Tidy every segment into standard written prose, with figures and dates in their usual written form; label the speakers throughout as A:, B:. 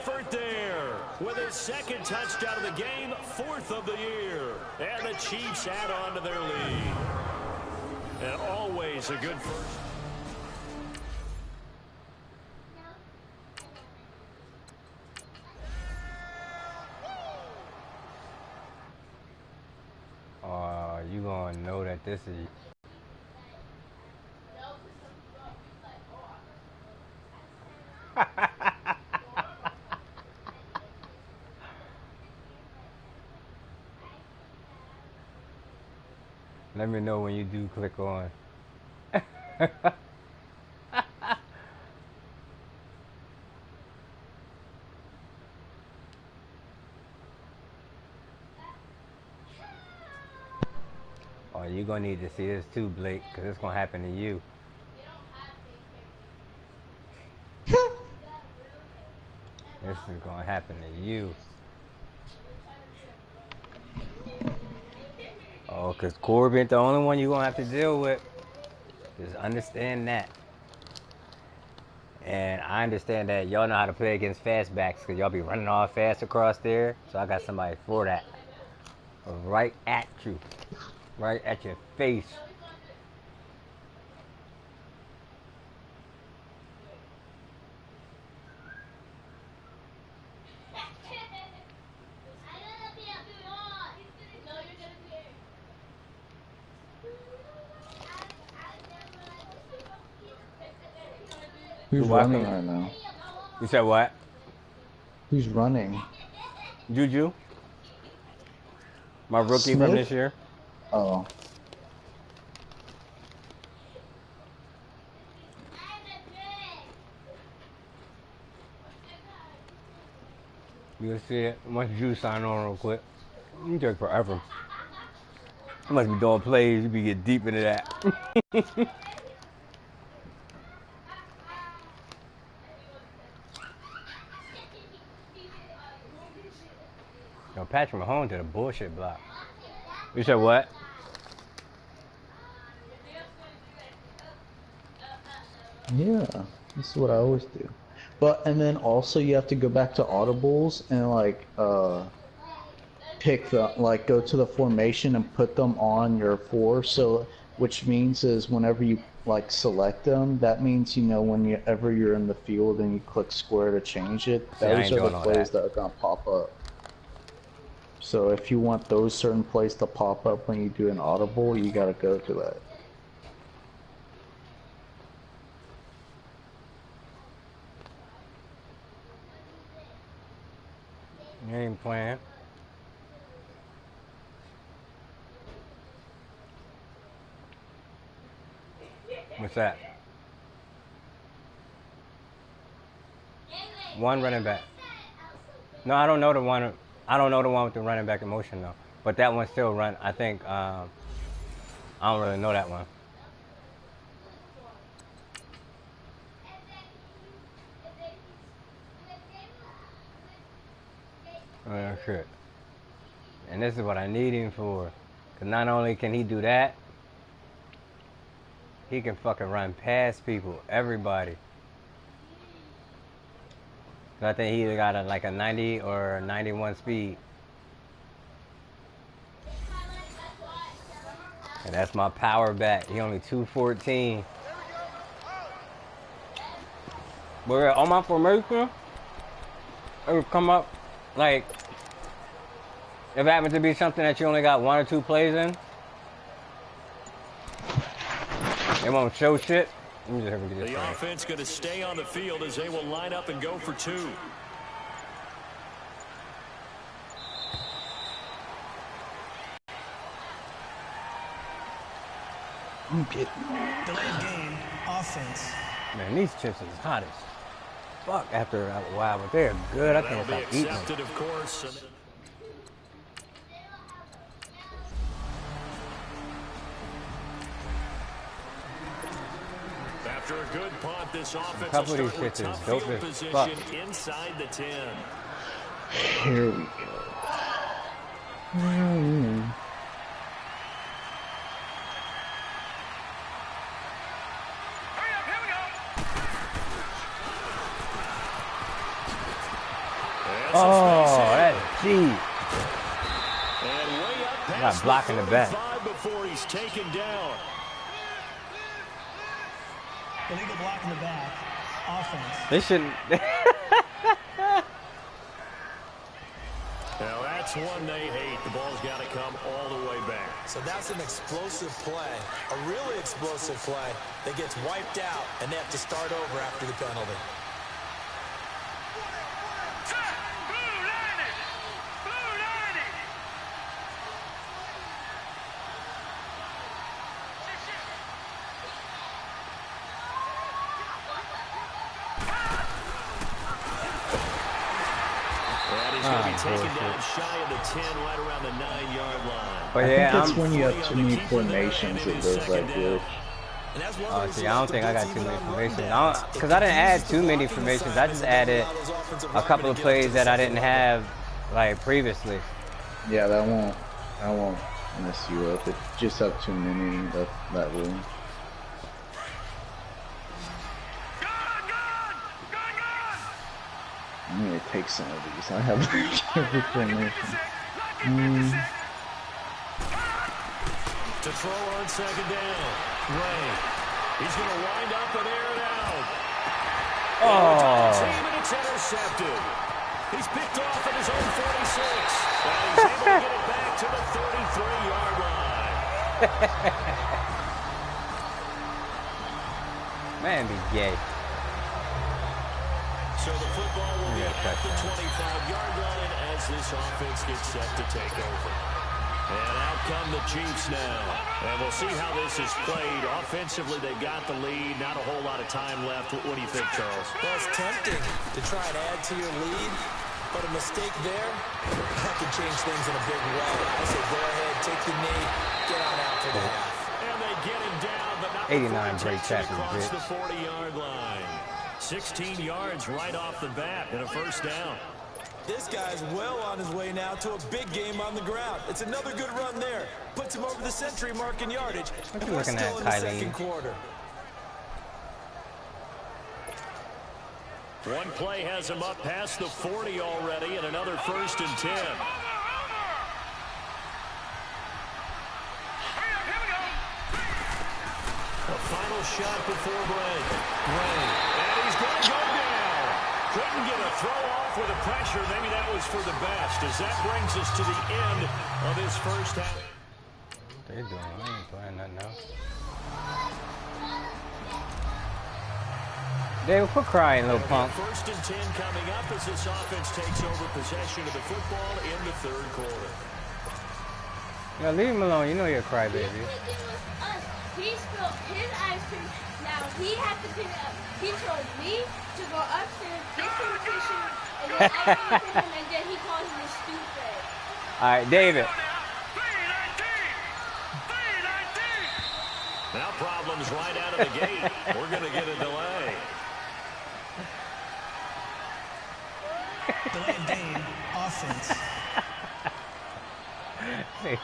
A: effort there with his second touchdown of the game, 4th of the year. And the Chiefs add on to their lead. And always a good first.
B: You gonna know that this is. Let me know when you do click on. Oh, you're gonna need to see this too, Blake, because it's gonna happen to you. This is gonna happen to you. Oh, because Corbin, the only one you're gonna have to deal with. Just understand that. And I understand that y'all know how to play against fastbacks because y'all be running all fast across there. So I got somebody for that. Right at you. Right at your face.
C: Who's running right now?
B: You said what?
C: Who's running?
B: Juju. My rookie
C: Smith?
B: from this year.
C: Oh.
B: You'll see it once you sign on real quick. You take forever. You must be doing plays. You be getting deep into that. Yo, Patrick Mahomes did a bullshit block. You said what?
C: Yeah, this is what I always do. But, and then also you have to go back to audibles and like, pick the, like go to the formation and put them on your 4. So, which means is whenever you like select them, that means, you know, whenever you're in the field and you click square to change it,
B: See,
C: those are the plays that are going to pop up. So if you want those certain plays to pop up when you do an audible, you got to go to that.
B: You ain't playing. What's that? One running back. No, I don't know the one. I don't know the one with the running back in motion though. But that one still run. I think. I don't really know that one. Oh shit. And this is what I need him for. Cause not only can he do that, he can fucking run past people, everybody. So I think he either got like a 90 or a 91 speed. And that's my power back. He only 214. But on my formation, it would come up like if it happens to be something that you only got 1 or 2 plays in, it won't show shit.
A: The offense going to stay on the field as they will line up and go for 2.
C: I'm getting
D: delayed game offense.
B: Man, these chips is hot as fuck after a while, but they're good. I can't stop eating them.
A: Of course. After a good punt, this offense
B: a couple of these shits is dope as fuck.
A: Inside the 10.
C: Here we go.
B: Oh, that's deep.
A: And way up
B: Not
A: past
B: blocking the back.
A: before he's taken down.
D: Illegal block in the back. Offense.
B: They shouldn't.
A: Now that's one they hate. The ball's got to come all the way back.
E: So that's an explosive play, a really explosive play that gets wiped out, and they have to start over after the penalty.
A: Taken down shy of the 10, right around the 9-yard line.
B: But
C: I
B: yeah,
C: think that's when you have too many formations it does that glitch.
B: See, I don't think I got too many formations. Because I didn't add too many formations. I just added a couple of plays that I didn't have like previously.
C: Yeah, that won't mess you up. If you just have too many, that will. I'm gonna take some of these. I have everything.
A: To throw on second down. Ray. He's going to wind up and air it out.
B: Oh.
A: Team, and it's intercepted. He's picked off at his own 46. And he's able to get it back to the 33-yard line.
B: Man, be gay.
A: So the football will be at the 25-yard line as this offense gets set to take over. And out come the Chiefs now. And we'll see how this is played. Offensively, they've got the lead. Not a whole lot of time left. What do you think, Charles?
E: Well, it's tempting to try and add to your lead, but a mistake there, that could change things in a big way. I say go ahead, take the knee, get on out for the half.
A: And they get him down, but not
B: 89 break tackles,
A: across
B: bitch.
A: the 40-yard line. 16 yards right off the bat and a first down.
E: This guy's well on his way now to a big game on the ground. It's another good run there. Puts him over the century mark in yardage.
B: What
E: And
B: you
E: we're
B: looking
E: still
B: at,
E: in the
B: Kylie?
E: second quarter.
A: One play has him up past the 40 already and another 1st and 10. A final shot before break. And he's going to go down. Couldn't get a throw off with the pressure. Maybe that was for the best as that brings us to the end of his first half.
B: They're doing. I ain't playing nothing else. David, quit crying, little punk.
A: 1st and 10 coming up as this offense takes over possession of the football in the 3rd quarter.
B: Now leave him alone. You know you're a crybaby.
F: He spilled his ice cream. Now he has to pick it up. He told me to go upstairs, get some tissue, and then I give it to him, and then he calls me stupid.
B: All right, David.
A: Now problems right out of the gate. We're going to get a delay.
D: Delayed game. Offense.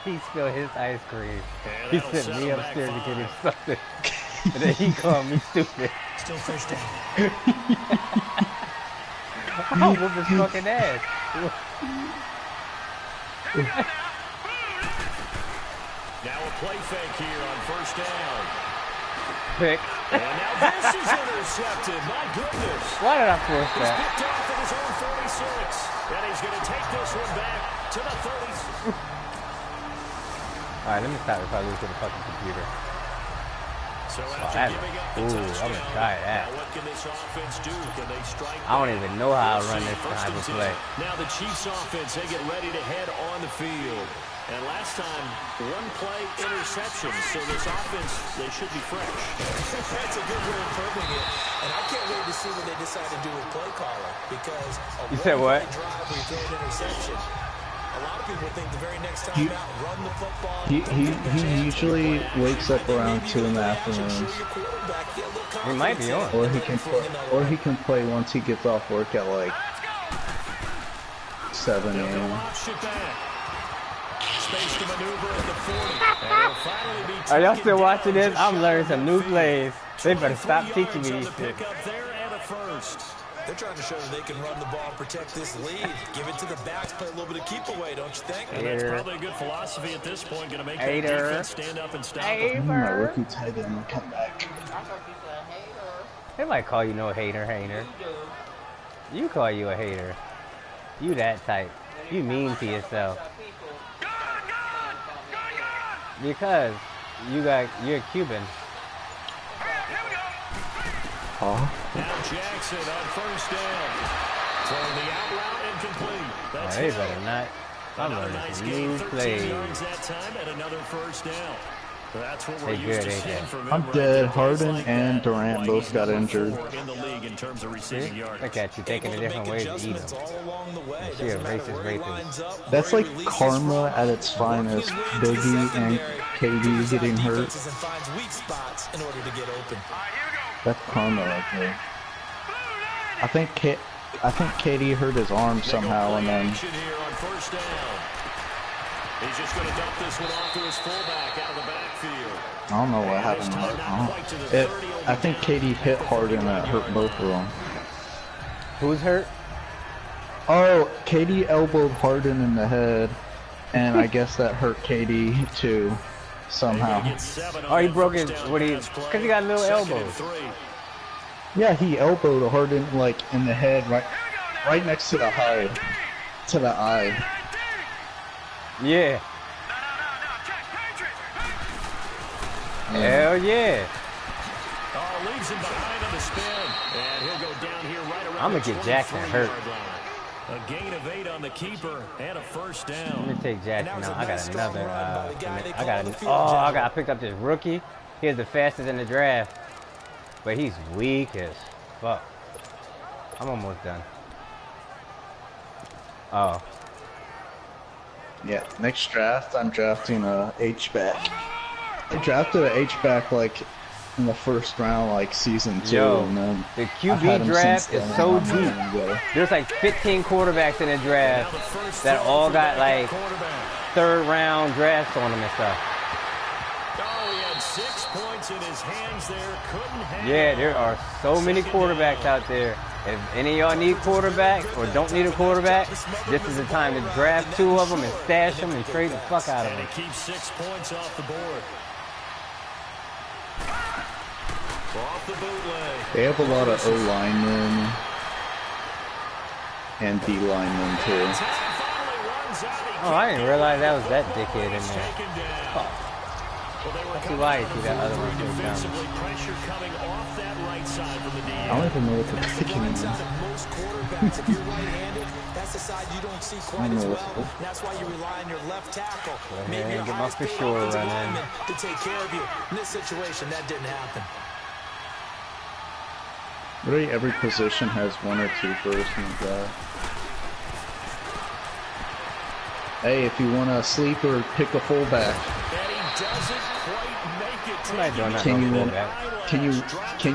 B: He spilled his ice cream.
A: And
B: He
A: that'll
B: sent
A: set
B: me
A: him
B: upstairs to
A: back
B: get him
A: 5.
B: something. And then he called me stupid.
D: Still first down.
B: I'll whoop his fucking ass.
A: Now a play fake here on 1st down.
B: Pick.
A: And now this is intercepted. My goodness.
B: Why did I force
A: He's
B: that?
A: picked off at his own 46. And he's going to take this one back to the 30.
B: Alright, let me stop if I lose to the fucking computer.
A: So
B: that's-
A: after giving up the
B: ooh, I'm
A: touchdown,
B: gonna try that.
A: now what can this offense do? Can they strike
B: I don't
A: back?
B: even know how to
A: We'll
B: run
A: see.
B: this
A: First
B: type
A: and
B: of
A: 10.
B: play.
A: Now the Chiefs offense, they get ready to head on the field. And last time, one play interception. So this offense, they should be fresh.
E: That's a good way of putting it. And I can't wait to see what they decide to do with play caller. Because
B: You said what?
E: drive where you throw an interception. A lot of people think the very next time out, run the football.
C: He usually wakes up around 2 in the afternoon.
B: He might be on.
C: Or he can play once he gets off work at like 7
A: They'll
C: a.m.
A: launch it back. Space to maneuver at the 40. And it'll finally be
B: Are y'all
A: taken
B: still
A: down
B: watching this?
A: just
B: I'm
A: shy
B: learning
A: of
B: some new
A: midfield.
B: plays. They better stop
A: 23
B: teaching me
A: yards
B: these
A: on the
B: shit.
A: pickup there and a first.
E: They're trying to show that they can run the ball and protect this lead. Give it to the backs, play a little bit of keep away, don't you think?
A: And that's probably a good philosophy at this point. Going to make that defense stand up and stop them.
C: My rookie tight end will come back.
B: They might call you no hater. You call you a hater. You that type. You mean to yourself. Because you're Cuban.
C: Oh.
A: Now Jackson on first down. Throwing the out route incomplete. That's
B: They better not. I'm
A: another
B: learning
A: nice
B: some
A: game,
B: new
A: 13
B: plays.
A: yards that time and another first down. That's what we're
B: They
A: used
B: good,
A: to
B: ain't
A: seeing
B: they?
A: from
C: I'm
A: him.
C: dead.
A: Right,
C: Harden and Durant
A: Why
C: both
A: he's
C: got
A: number
C: injured.
A: 4 in the league in terms of receiving yards.
B: Look at you taking a different way to eat them. She a racist.
C: That's like karma at its finest. Biggie and KD getting hurt. That's karma right there. I think KD hurt his arm somehow, and then
A: He's just going to dump this one off to his fullback out of the backfield.
C: I don't know what happened. I think KD hit Harden and that hurt both of them.
B: Who's hurt?
C: Oh, KD elbowed Harden in the head, and I guess that hurt KD too, somehow.
B: Oh, he broke his, because he got little elbows.
C: Yeah, he elbowed Harden like in the head, right next to the eye.
B: Yeah. Hell yeah.
A: Oh, leaves him behind on the spin. And he'll go down here right around
B: I'm going to get Jackson hurt.
A: A gain of 8 on the keeper and a first down.
B: Let me take Jackson now. I got another, I picked up this rookie. He was the fastest in the draft. But he's weak as fuck. I'm almost done. Oh.
C: Yeah, next draft, I'm drafting a H-back. I drafted a H-back like in the first round, like season 2.
B: Yo,
C: and then
B: the QB draft is so deep. There's like 15 quarterbacks in the draft that all got like 3rd round drafts on them and stuff.
A: Oh, he had 6 points in his hands there. Couldn't have.
B: Yeah, there are so many quarterbacks out there. If any of y'all need quarterback or don't need a quarterback, this is the time to draft 2 of them and stash them and trade the fuck out of them.
A: And he keeps 6 points off the board. Off the bootleg.
C: They have a lot of O-linemen and D-linemen too.
B: Oh, I didn't realize that was that dickhead in there. Oh. That's why you see that other one go down.
C: I don't even know what the pick means.
E: That's the side you don't see
C: I
E: quite
C: don't
E: as
C: know
E: well.
C: what
E: That's why you rely on your left tackle.
B: Go ahead
E: Maybe
B: and
E: your
B: get my
E: highest
B: for
E: paid
B: sure
E: offensive
B: running.
E: lineman to take care of you. In this situation, that didn't happen.
C: Really, every position has 1 or 2 first in the draft. Hey, if you want a sleeper, pick a fullback. Can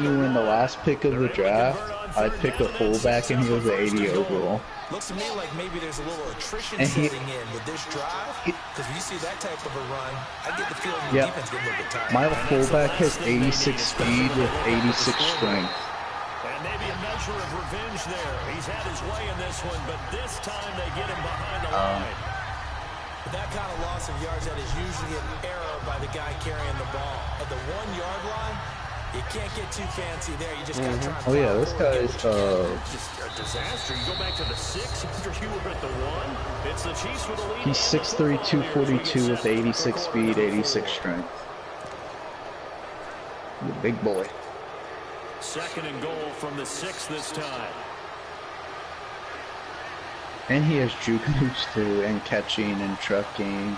C: you win the last pick of the draft? I picked a fullback and he was an 80 overall.
E: Looks to me like maybe there's a little attrition setting in with this drive. Because when you see that type of a run, I get the feeling the defense get a little bit tired.
C: My fullback has 86 speed with 86 strength.
A: And maybe a measure of revenge there. He's had his way in this one, but this time they get him behind the line.
E: But that kind of loss of yards, that is usually an error by the guy carrying the ball. At the 1-yard line, you can't get too fancy there. You just got to try and
C: Oh yeah, this guy is
A: just a disaster. You go back to the 6 after you were at the 1. It's the Chiefs with the lead.
C: He's 6'3", 242 with 86 speed, 86 strength. He's a big boy.
A: 2nd and goal from the 6 this time.
C: And he has juke moves too, and catching and trucking.
A: And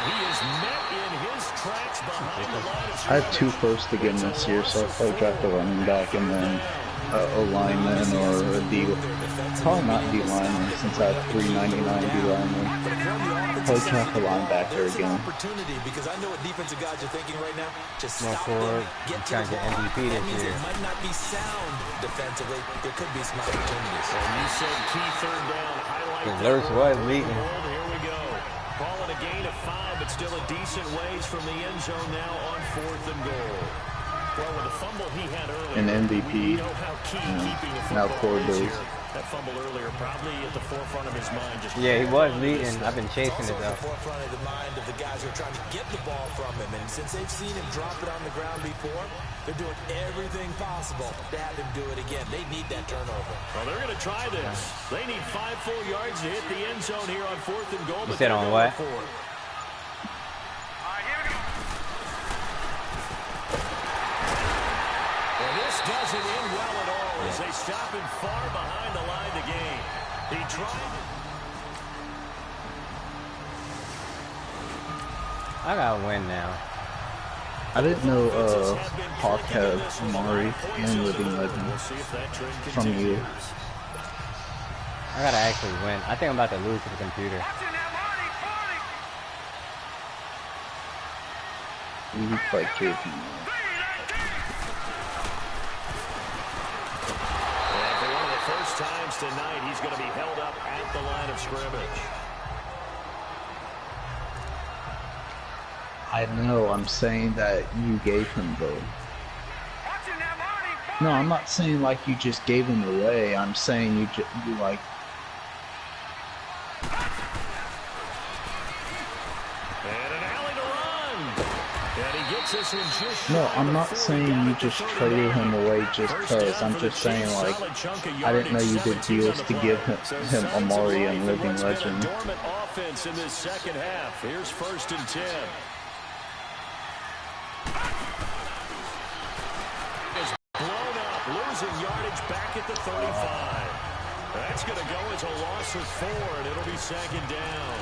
A: he is met in his tracks behind the line of
C: I have 2 firsts again this year, so I'll probably draft a running back and then a lineman or a D. Probably not D lineman since I have 399 D lineman. Probably draft a linebacker again.
E: Because I know what defensive guys are thinking right now. Just
B: Going
E: stop
B: forward,
E: them, get to
B: trying to
E: the
B: get
E: ball.
B: MVP
E: That
B: this
E: means
B: year.
E: it might not be sound defensively. There could be some opportunities.
A: And you said key 3rd down. Highlight
B: The
A: that
B: Lurch was
A: early
B: leading.
A: hold. Here we go. Calling a gain of 5, but still a decent ways from the end zone now on 4th and goal. Well, with the fumble he had earlier,
C: an MVP.
A: we know how key keeping the
C: Now
A: football is
C: Cordo's.
A: here. That fumble earlier probably at the forefront of his mind. Just
B: Yeah, he was leading. I've been chasing
E: It's
B: it
E: also at
B: though.
E: the forefront of the mind of the guys who are trying to get the ball from him. And since they've seen him drop it on the ground before, they're doing everything possible to have him do it again. They need that turnover.
A: Well, they're going to try this. They need 5 full yards to hit the end zone here on 4th and goal.
B: You said on what?
A: Well, this doesn't end well at all as they stop him far behind the line of the game. He tried.
B: I gotta win now.
C: I didn't know Hawk had Amari and Living Legend
A: We'll see if that trend
C: from you.
A: continues.
B: I gotta actually win. I think I'm about to lose to the computer.
C: You like kid.
A: And for one of the first times tonight, he's going to be held up at the line of scrimmage.
C: I know, I'm saying that you gave him though. No, I'm not saying like you just gave him away. I'm saying you like.
A: And an alley to run. And he gets us in just
C: No,
A: shy
C: I'm
A: of
C: not
A: 40
C: saying
A: down
C: you
A: at the
C: just
A: 39.
C: traded him away just
A: First
C: because.
A: down
C: I'm
A: for the
C: just saying
A: Chiefs.
C: like,
A: Solid chunk of
C: I didn't know you
A: yardage,
C: did
A: 17
C: deals
A: on
C: to
A: the
C: give
A: play.
C: him
A: So signs of
C: Amari
A: life
C: and
A: in
C: Living
A: what's been a
C: Legend.
A: dormant offense in this second half. Here's 1st and 10. Is blown up, losing yardage back at the 35. That's going to go as a loss of 4, and it'll be 2nd down.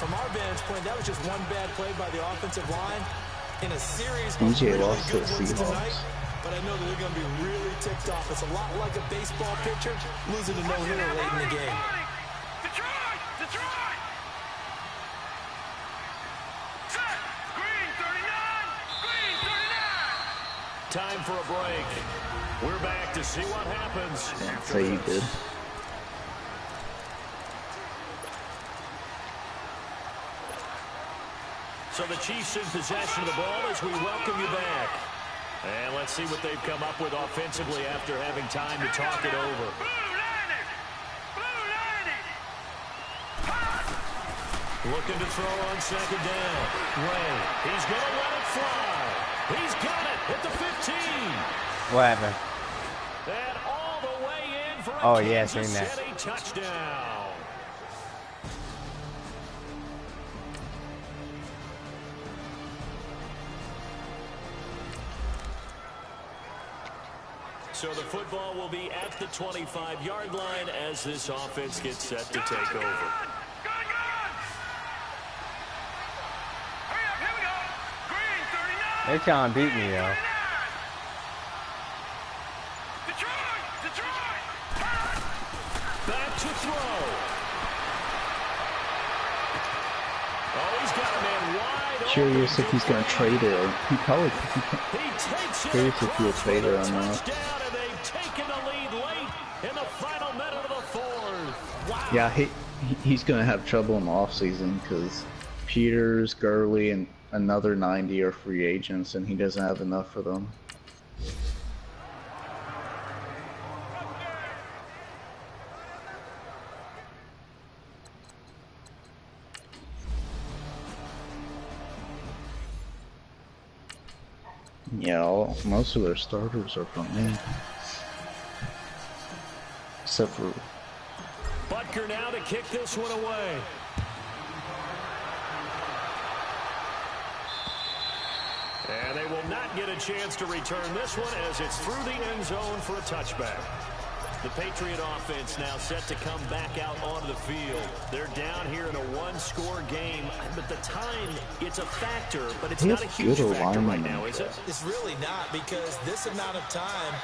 E: From our vantage point, that was just one bad play by the offensive line in a series of
C: DJ
E: really
C: lost to
E: good
C: the
E: ones
C: Seahawks.
E: tonight. But I know that they're going to be really ticked off. It's a lot like a baseball pitcher losing a no-hitter late in the game.
A: Time for a break. We're back to see what happens.
C: Yeah, say you did.
A: So the Chiefs in possession of the ball as we welcome you back. And let's see what they've come up with offensively after having time to talk it over. Looking to throw on 2nd down. Ray, he's going to let it fly. He's got it at the 15.
B: What happened?
A: And all the way in for a
B: Oh, yeah,
A: Kansas
B: seen that.
A: City touchdown. So the football will be at the 25-yard line as this offense gets set to take over.
B: They trying to beat me, yo.
A: Back to throw. Oh, he's got a man wide open.
C: Curious if he's gonna trade it. He probably.
A: He takes it
C: Curious if he'll
A: across
C: trade
A: for
C: it
A: the
C: or not.
A: touchdown, and they've taken the lead late in the final minute of the 4th. Wow.
C: Yeah, he's gonna have trouble in the offseason because Peters, Gurley, and another 90 are free agents, and he doesn't have enough for them. Yeah, most of their starters are from me. Except for...
A: Butker now to kick this one away. And they will not get a chance to return this one as it's through the end zone for a touchback. The Patriot offense now set to come back out onto the field. They're down here in a one-score game, but the time, it's a factor, but it's not a huge factor right now, is it?
E: It's really not, because this amount of time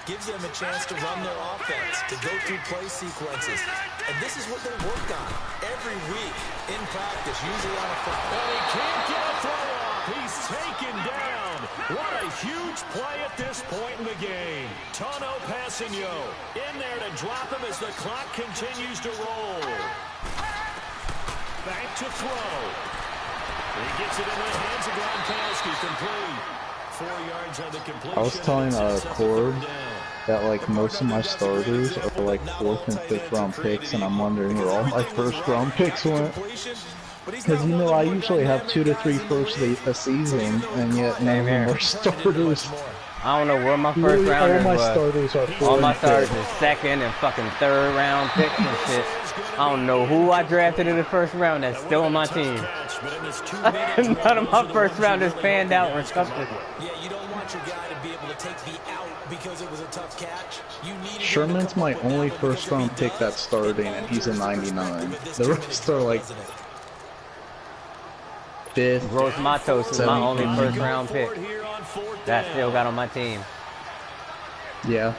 E: gives them a chance to run their offense, to go through play sequences. And this is what they work on every week in practice, usually on a Friday.
A: And he can't get a throw off. He's taken down. What a huge play at this point in the game. Tano Passigno in there to drop him as the clock continues to roll. Back to throw. He gets it into the hands of Gronkowski, complete. 4 yards on the completion.
C: I was telling Cord that like most of my starters are like 4th and 5th round picks, and I'm wondering where all my 1st round picks went. Because you know I usually have 2 to 3 firsts a season, and yet none of them are starters.
B: I don't know where my first rounders
C: all my
B: was.
C: starters are 4th
B: All my
C: and
B: starters
C: 5th.
B: is 2nd and fucking 3rd round picks and shit. I don't know who I drafted in the 1st round that's still on my team. None of my 1st rounders panned out or something.
E: Yeah, you don't want your guy to be able to take the out because it was a tough catch. You need
C: Sherman's my only 1st round pick that's starting, and he's a 99. The rest are like 5th.
B: Gross Matos is my only 1st round pick that I still got on my team.
C: Yeah.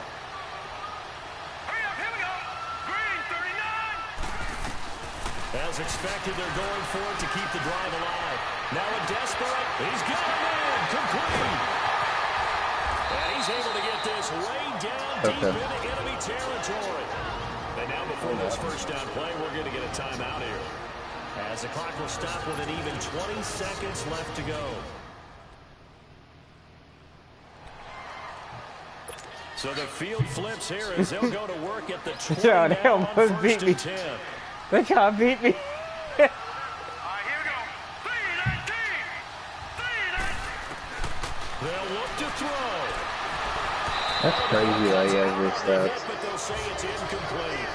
A: As expected, they're going for it to keep the drive alive. Now a desperate, he's got him in, complete. And he's able to get this way down deep into enemy territory. And now before this first down play, we're going to get a timeout here. As the clock will stop with an even 20 seconds left to go. So the field flips here as they'll go to work at the 20
B: Yo, they almost beat me. They try to beat me.
A: Here we go. They'll look to throw.
C: That's crazy that he has this stats.
A: But they'll say it's incomplete.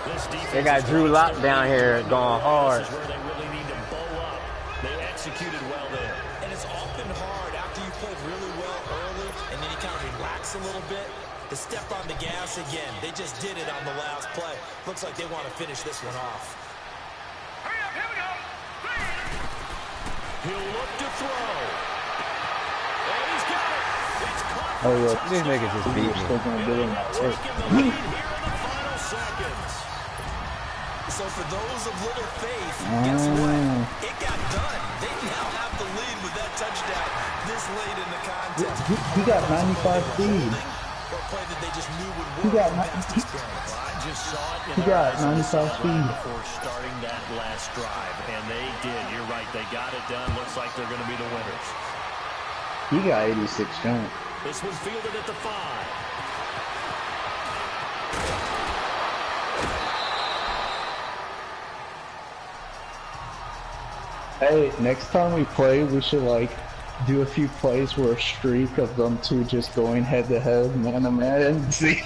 A: This defense
B: They got Drew Lock down here going hard.
A: is where they really need to bow up. They executed well there.
E: And it's often hard after you played really well early and then you kind of relax a little bit to step on the gas again. They just did it on the last play. Looks like they want to finish this one off.
A: Hurry up, here we go. He'll look to throw. And he's got it. It's caught.
C: Oh, look.
B: These niggas just beat
C: We're still
B: me.
C: gonna do it in that work.
A: Taking the lead here in the final seconds.
E: So for those of little faith, guess what? It got done. They now have the lead with that touchdown this late in the contest.
C: He got 95 speed.
E: Or a play that they just knew would
C: He
E: work
C: got
E: in past experience.
A: I just saw it in
C: He
A: their
C: got
A: eyes
C: 95 speed.
A: before starting that last drive, and they did. You're right. They got it done. Looks like they're going to be the winners.
C: He got 86 jump.
A: This one fielded at the 5.
C: Hey, next time we play, we should like do a few plays where a streak of them two just going head to head, man to man, and see.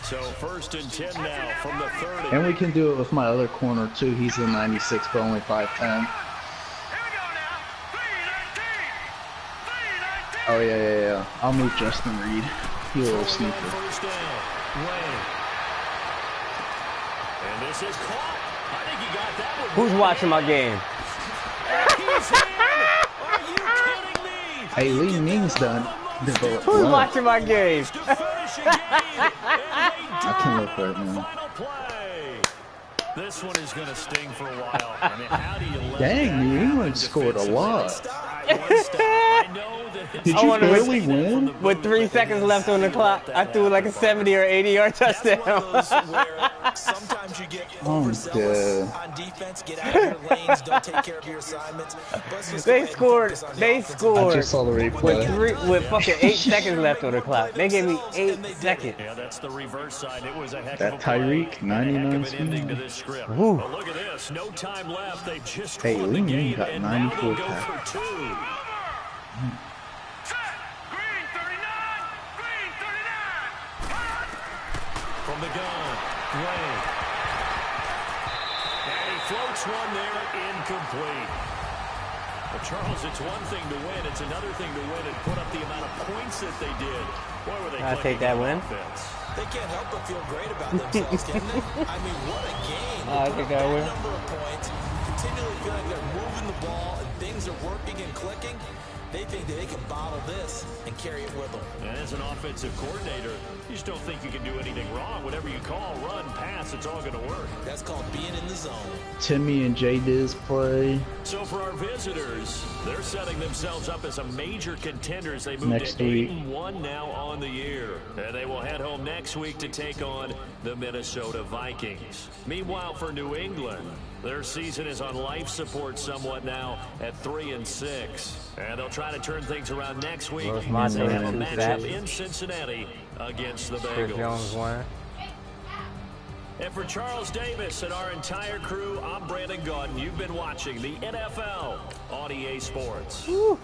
A: So 1st and 10 now from the 30.
C: And we can do it with my other corner too. He's a 96 but only 5'10". Oh yeah. I'll move Justin Reed. He's a little sneaker.
A: First down. Wayne. And this is caught. I think he got that one.
B: Who's watching my game?
A: He's in. Are you kidding me?
C: Hey, Lee Ming's done.
B: Who's watching my game?
A: To finish a game.
C: I can look right now.
A: Final play. This one is going to sting for a while. I mean, how do you let
C: Dang, New England scored a lot.
A: I know that
C: Did
B: I
C: you
B: wanna
C: barely win?
B: With 3 seconds left on the clock, I threw like a 70 or 80 yard touchdown.
E: Sometimes you get
C: Oh,
E: overzealous on defense, get out of your lanes, don't take care of your assignments.
B: They scored. They
C: I
B: scored
C: just saw the replay.
B: with fucking 8 seconds left on the clock. They gave me 8 seconds.
A: Yeah, that's the reverse side. It was a heck
C: That
A: of a play.
C: Tyreek, 99
A: Heck of an ending to
C: speed.
A: this script.
B: Woo.
A: But look at this. No time left. They just
C: Hey,
A: won the
C: Lee
A: game,
C: got
A: and now they'll
C: 94
A: go
C: tackles.
A: for 2. From the gun, Wayne. And he floats one there, incomplete. Well, Charles, it's one thing to win. It's another thing to win and put up the amount of points that they did. Boy, were they
B: I'll take
A: clicking
B: that
A: on
B: win.
A: offense.
E: They can't help but feel great about themselves, can they? I mean, what a game.
B: I think I will.
E: Number of points, continually feel like they're moving the ball and things are working and clicking. They think that they can bottle this and carry it with them.
A: And as an offensive coordinator, you just don't think you can do anything wrong. Whatever you call, run, pass, it's all going to work.
E: That's called being in the zone.
C: Timmy and J Diz play.
A: So for our visitors, they're setting themselves up as a major contenders. They moved
C: Next
A: to
C: week.
A: 8-1 now on the year. And they will head home next week to take on the Minnesota Vikings. Meanwhile, for New England, their season is on life support somewhat now at 3-6. And they'll try to turn things around next week as they have a matchup in Cincinnati against the
B: Chris
A: Bengals.
B: Jones won.
A: And for Charles Davis and our entire crew, I'm Brandon Gaudin. You've been watching the NFL on EA Sports.
B: Woo.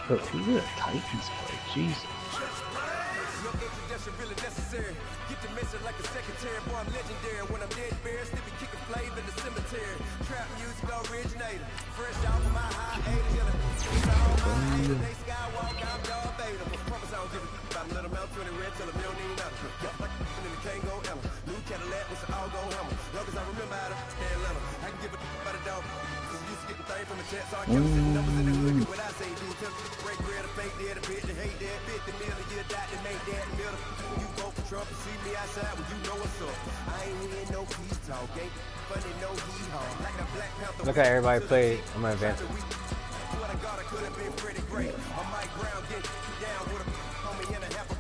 C: But who the Titans play? Jesus.
G: Really necessary. Get the message like a secretary. Boy, I'm legendary. When I'm dead, bear, still be kicking flavor in the cemetery. Trap music originator. Fresh off of my high 80s. It's all my haters. They skywalk, I'm Darth Vader. Promise I don't give a about a little mouth 20 red till a million even out. Like in the Kango Emma. New Cadillac with some all go hammer. Long as I remember how to stand Atlanta. I can give a about a dog. Cause I used to get the thing from the chat, so I kept sitting numbers in the hood. What I say, do tell me break bread, a fake dead, a bitch, to hate that, 50 million, you die to make that middle. You vote for Trump and see me outside, well, you know what's up. I ain't hearing no peace talk, ain't funny, no hee-haw. Like a Black Panther.
B: Look how everybody played. I'm gonna advance.
G: What I got, I could have been pretty great. On Mike Brown, get down with a homie and a half a.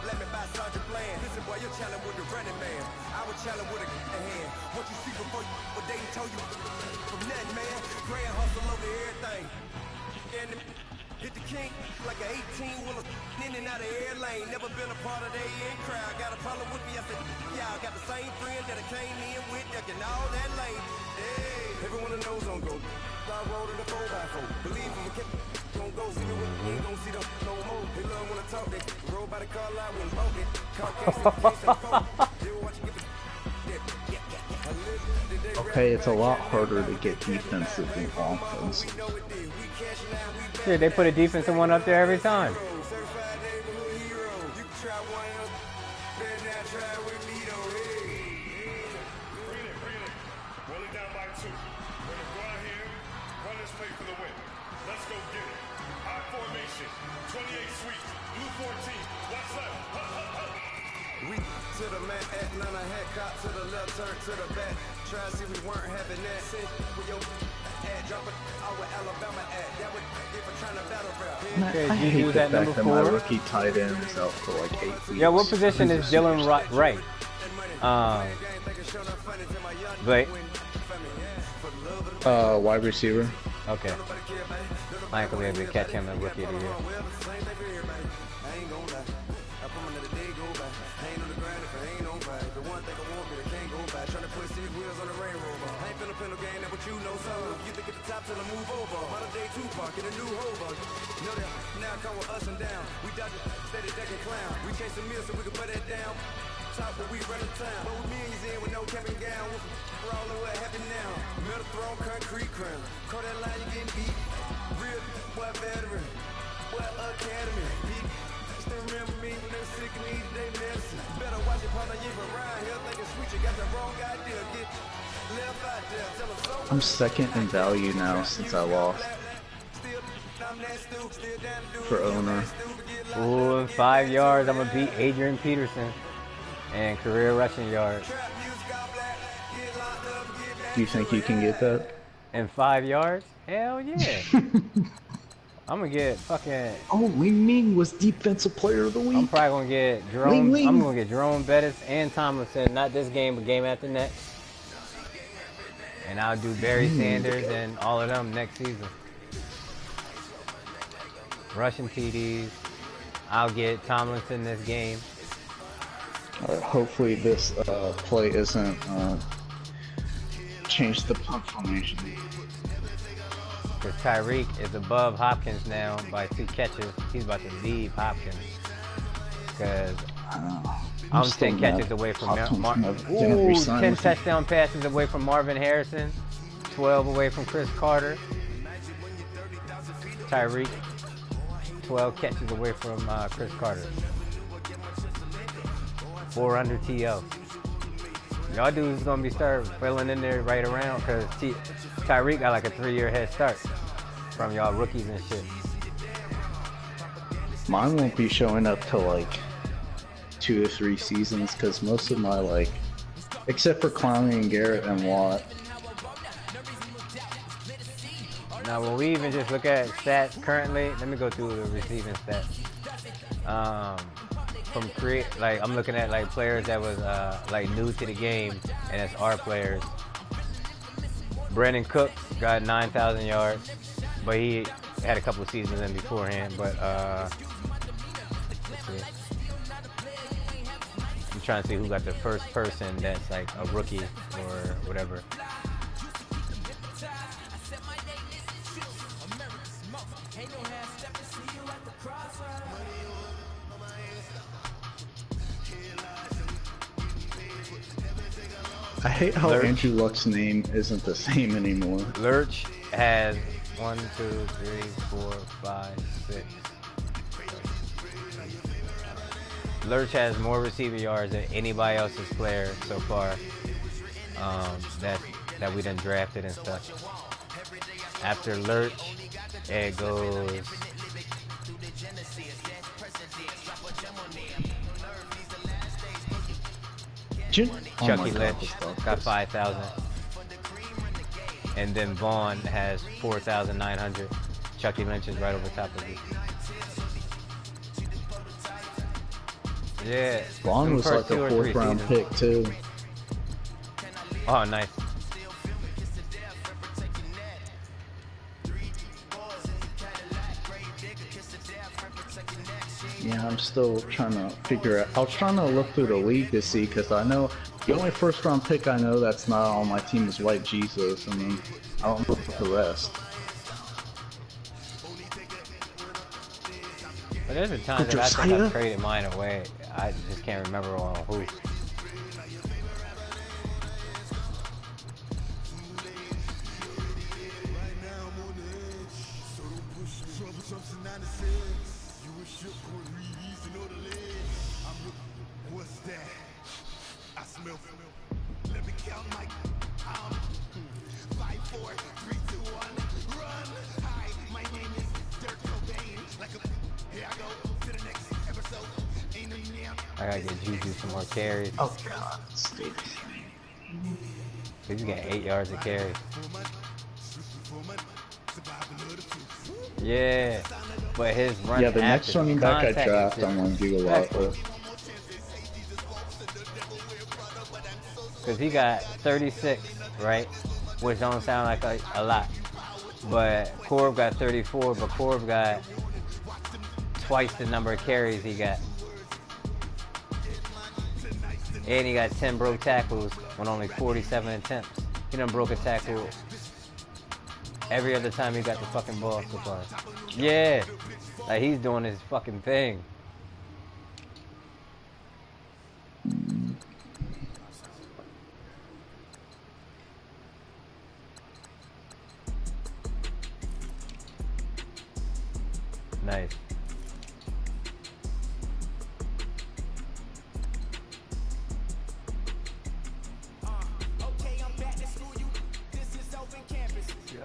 G: Let me buy Sergeant Bland. Listen, boy, you're challenging with the running man. I was challenging with a hand. What you see before you, what they told you from nothing, man. Grand hustle over everything. And hit the king like an 18-wheeler in and out of air lane. Never been a part of the in crowd. Got a problem with me? I said, yeah, I got the same friend that I came in with, ducking all that lane. Hey, everyone knows on go. I rolled in the 4x4. Believe me, kept gon' go see me when you ain't gon' see them no more. They love when I talk, they roll by the car line when both it. Car case and watch you get
C: Okay, it's a lot harder to get defensive than offense.
B: Dude, they put a defensive one up there every time.
G: To the man, Atlanta head cop to the left, turn to the back. Try to see we weren't having that. Sit with your ad, drop it out with Alabama ad. That would give for trying to battle rap.
B: Okay,
C: I
B: you
C: hate
B: use
C: the
B: that
C: fact
B: number
C: that my
B: 4.
C: rookie tight end is out for like 8 weeks.
B: Yeah, what position is Dylan Wright? Blake?
C: Wide receiver.
B: Okay. I ain't gonna be able to catch him in Rookie of the Year.
G: Till I move over, modern day Tupac in a new hover. Know that now come with us and down. We dodge it, steady decking clown. We chase the meal so we can put that down. Top where we run the town. But with millions in with no cap and gown. We're all over happy now. Metal throne, concrete crown. Call that line, you getting beat. Real boy veteran, boy academy. Still remember me when they were sick and needed their medicine. Better watch it, partner, you around here thinking sweet. You got the wrong idea. Get left out there. Tell them so.
C: I'm second in value now since I lost for owner.
B: Ooh, in 5 yards, I'm gonna beat Adrian Peterson and career rushing yards.
C: Do you think you can get that?
B: In 5 yards? Hell yeah. I'm gonna get fucking.
C: Oh, Ling Ming was defensive player of the week.
B: I'm probably gonna get Jerome.
C: Ling Ling.
B: I'm gonna get Jerome Bettis and Tomlinson. Not this game, but game after next. And I'll do Barry Sanders and all of them next season. Rushing TDs. I'll get Tomlinson this game.
C: Hopefully this play isn't change the punt formation.
B: Because Tyreek is above Hopkins now by 2 catches. He's about to leave Hopkins. Because I'm 10 catches away from 10 touchdown passes away from Marvin Harrison. 12 away from Chris Carter. Tyreek. 12 catches away from Chris Carter. 4 under TO. Y'all dudes gonna be start filling in there right around because Tyreek got like a 3-year head start from y'all rookies and shit.
C: Mine won't be showing up till like 2 or 3 seasons because most of my like, except for Clowney and Garrett and Watt.
B: Now when we even just look at stats currently, let me go through the receiving stats. From like I'm looking at like players that was like new to the game, and it's our players. Brandon Cooks got 9,000 yards, but he had a couple of seasons in beforehand. But let's see. I'm trying to see who got the first person that's like a rookie or whatever.
C: I hate how
B: Lurch.
C: Andrew Luck's name isn't the same anymore.
B: Lurch has 1, 2, 3, 4, 5, 6. Lurch has more receiving yards than anybody else's player so far. That we done drafted and stuff. After Lurch, it goes. Chucky Lynch got 5,000, and then Vaughn has 4,900. Chucky Lynch is right over top of you. Yeah,
C: Vaughn was like a 4th round pick too.
B: Oh, nice.
C: Yeah, I'm still trying to figure out. I was trying to look through the league to see because I know the only 1st round pick I know that's not on my team is White Jesus, and then I don't know the rest.
B: But there's a time that I think I traded mine away. I just can't remember on who. I gotta get Juju some more carries.
C: Oh god, stupid.
B: He's getting 8 yards a carry. Yeah, but his run.
C: Yeah, the next running back I draft, I'm gonna do a lot with.
B: Because he got 36, right? Which don't sound like a lot. But Corb got 34, but Corb got twice the number of carries he got. And he got 10 broke tackles on only 47 attempts. He done broke a tackle every other time he got the fucking ball so far. Yeah, like he's doing his fucking thing. Nice.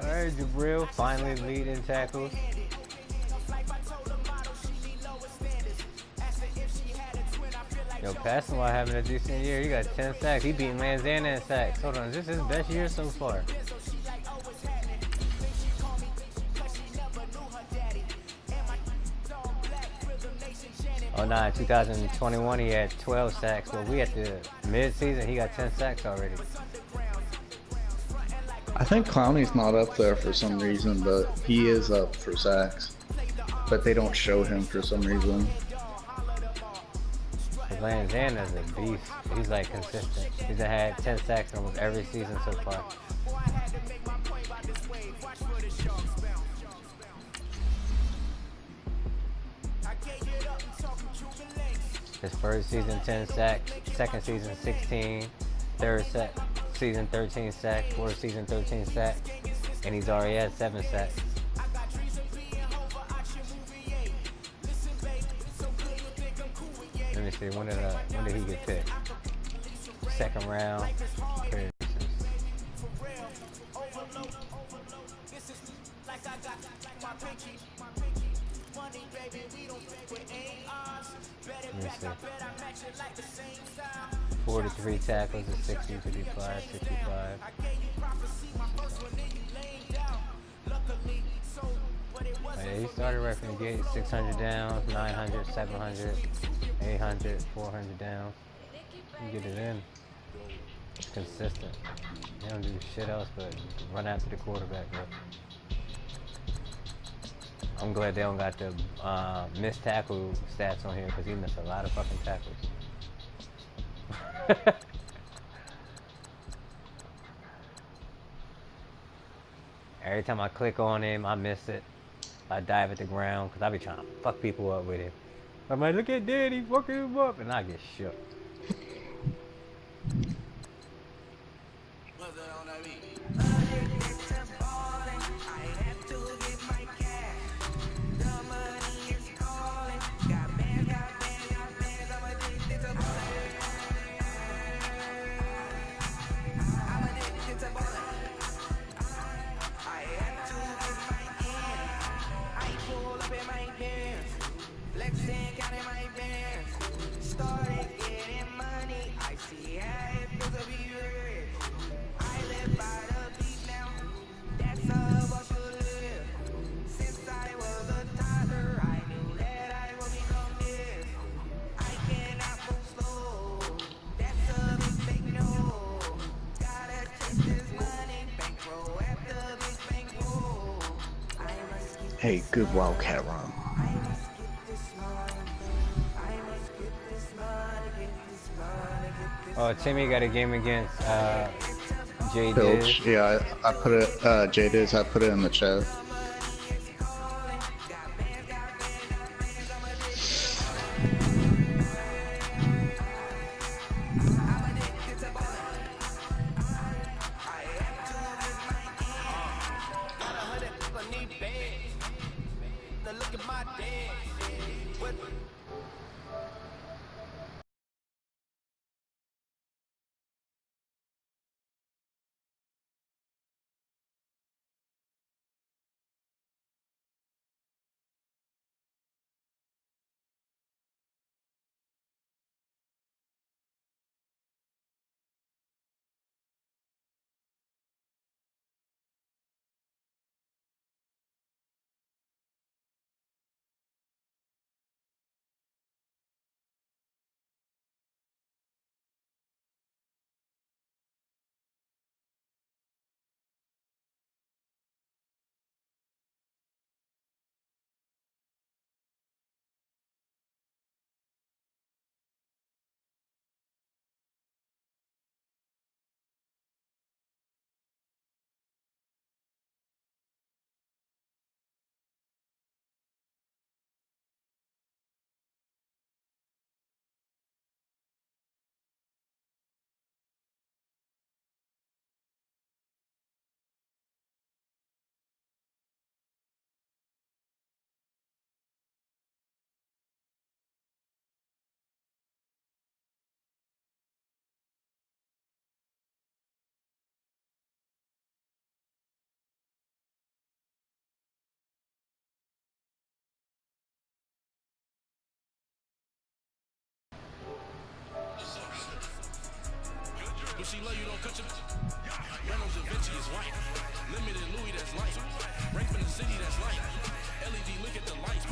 B: Alright, Jabril finally leading tackles. Yo, passing while having a decent year. He got 10 sacks. He beat Lanzana in sacks. Hold on, is this his best year so far? Oh nah, in 2021 he had 12 sacks. Well, we at the mid-season, he got 10 sacks already.
C: I think Clowney's not up there for some reason, but he is up for sacks. But they don't show him for some reason.
B: Lanzana's a beast. He's like consistent. He's had 10 sacks almost every season so far. His first season 10 sacks, second season 16, third season 13 sacks, fourth season 13 sacks, and he's already had 7 sacks. see. When did he get picked? Second round. Crazy. Let me see. 43 tackles at 60, 55, 65. Yeah, he started right from the gate. 600 downs, 900, 700, 800, 400 downs. You get it in. It's consistent. They don't do shit else but run after the quarterback, bro. I'm glad they don't got the missed tackle stats on here because he missed a lot of fucking tackles. Every time I click on him, I miss it. I dive at the ground because I be trying to fuck people up with him. I'm like, look at Daddy fucking him up, and I get shook.
C: Hey, good Wildcat run.
B: Oh, Timmy got a game against J
C: Filch,
B: Diz.
C: yeah, I put it, J Diz, I put it in the chat.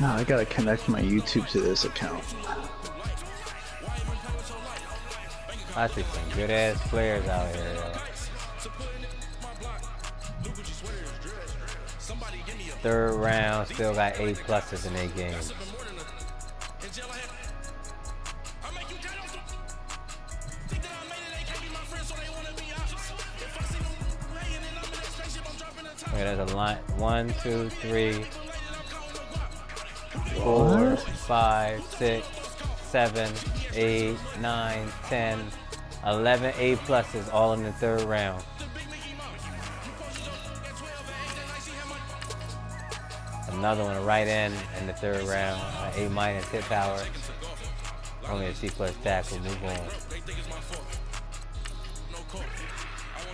C: Now I gotta connect my YouTube to this account.
B: I see some good ass players out here, yo. Third round, still got A pluses in their game. Okay, there's a line. 1, 2, 3, 4, 5, 6, 7, 8, 9, 10, 11 A pluses all in the third round. Another one right in the third round. A minus hit power. Only a C+ tackle. Move on.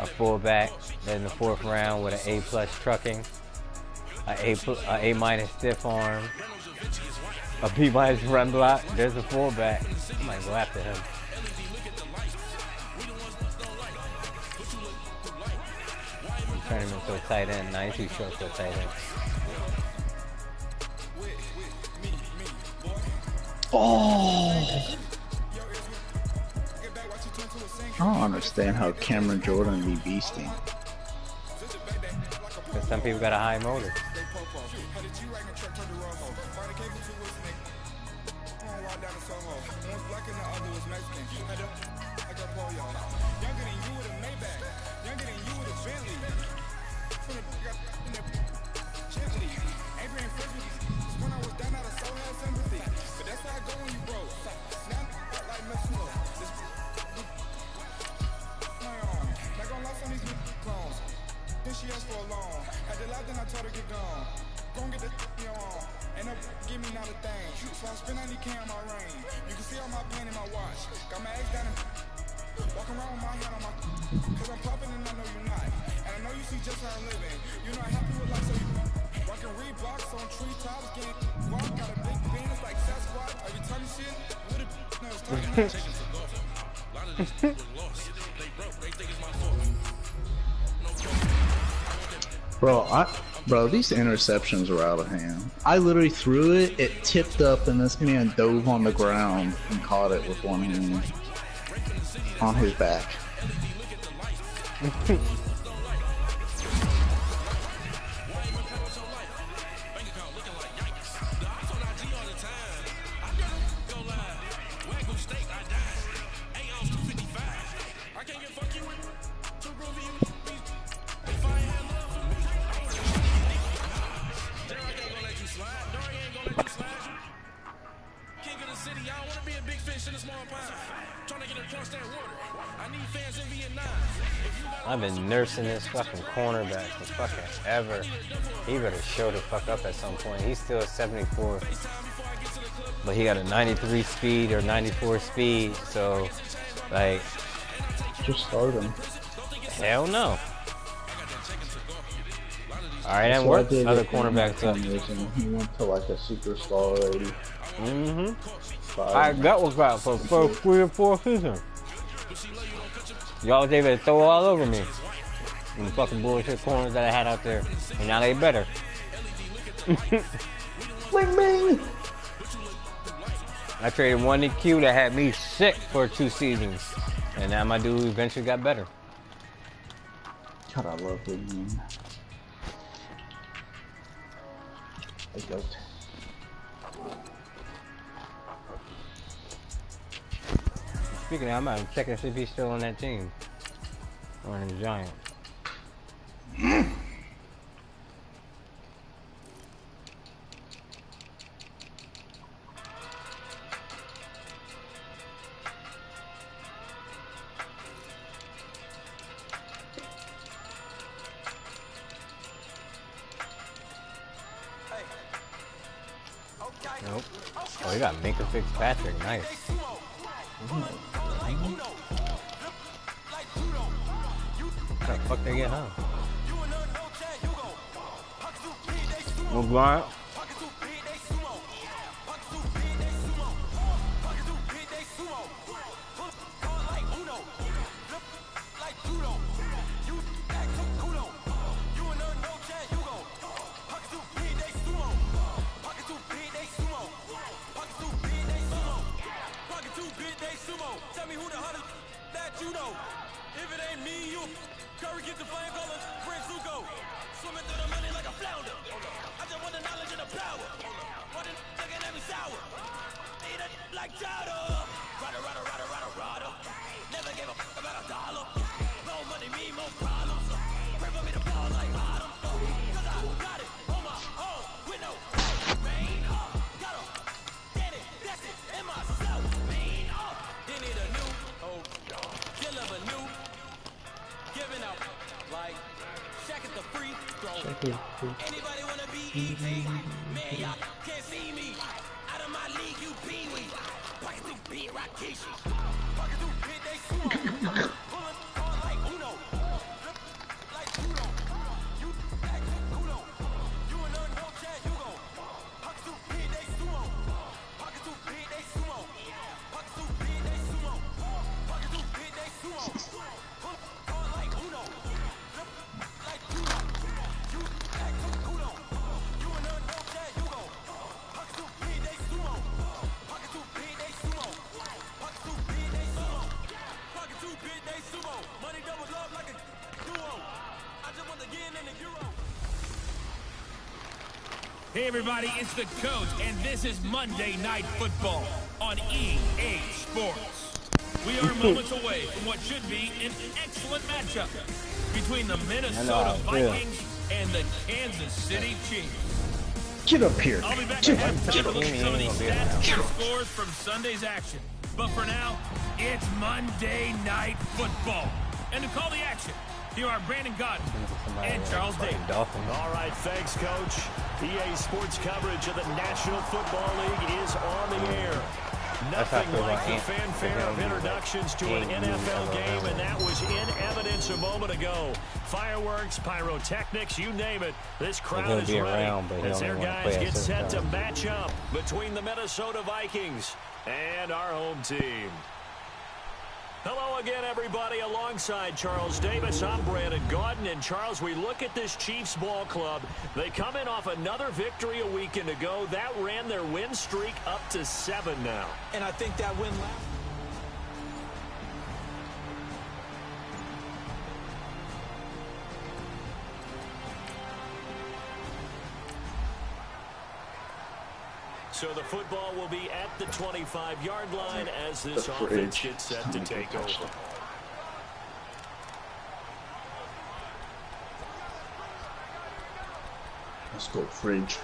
B: A fullback in the 4th round with an A+ trucking. A A- stiff arm. A B- run block. There's a fullback. I might go after him. Turn him into a tight end. Nah, he's too short for a tight end.
C: Oh! I don't understand how Cameron Jordan be beasting.
B: Because some people got a high motor.
G: She asked for a loan. Had the lot, then I told her get gone. Gon' get the on. Ain't no give me not a thing. So I spend 90K on my ring. You can see all my pain in my watch. Got my ex down and walking around with my hand on my. Cause I'm popping and I know you're not. And I know you see just how I'm living. You're not happy with life, so you rockin' Reeboks on treetops, getting walk. Got a big penis like Sasquatch. Every time you see it, with a no, it's talking about. A lot of these people lost. They broke. They think it's my fault.
C: Bro, these interceptions are out of hand. I literally threw it, it tipped up, and this man dove on the ground and caught it with one hand on his back.
B: I've been nursing this fucking cornerback for fucking ever. He better show the fuck up at some point. He's still a 74, but he got a 93 speed or 94 speed, so like,
C: just start him.
B: Hell no. Alright, that works. Other cornerbacks up.
C: He went to like a superstar already.
B: That was about for 3 or 4 seasons. Y'all was able to throw all over me. And the fucking bullshit corners that I had out there. And now they better.
C: Like me!
B: I traded one EQ that had me sick for 2 seasons. And now my dude eventually got better.
C: God, I love the game. The goat.
B: Speaking of, I'm about to check and see if he's still on that team. Or in the Giants. Nope. Oh, he got Minka Fitzpatrick. Nice. How the fuck they get home? No blind.
G: Anybody wanna be easy? Man, y'all can't see me. Out of my league, you pee-wee. Pocket too big,
H: Hey everybody, it's the coach, and this is Monday Night Football on EA Sports. We are moments away from what should be an excellent matchup between the Minnesota Vikings and the Kansas City Chiefs.
C: Get up here.
H: I'll be back at halftime to look at some of these stats and scores from Sunday's action. But for now, it's Monday Night Football. And to call the action, here are Brandon Godden and Charles Davis.
A: All right, thanks, Coach. EA Sports coverage of the National Football League is on the air. Nothing like the fanfare of introductions to an NFL game, and that was in evidence a moment ago. Fireworks, pyrotechnics, you name it. This crowd is ready as their guys get set to match up between the Minnesota Vikings and our home team. Hello again, everybody. Alongside Charles Davis, I'm Brandon Godden. And, Charles, we look at this Chiefs ball club. They come in off another victory a weekend ago. That ran their win streak up to 7 now.
E: And I think that win last...
A: So the football will be at the 25-yard line as this offense gets set to take over.
C: Let's go, fridge.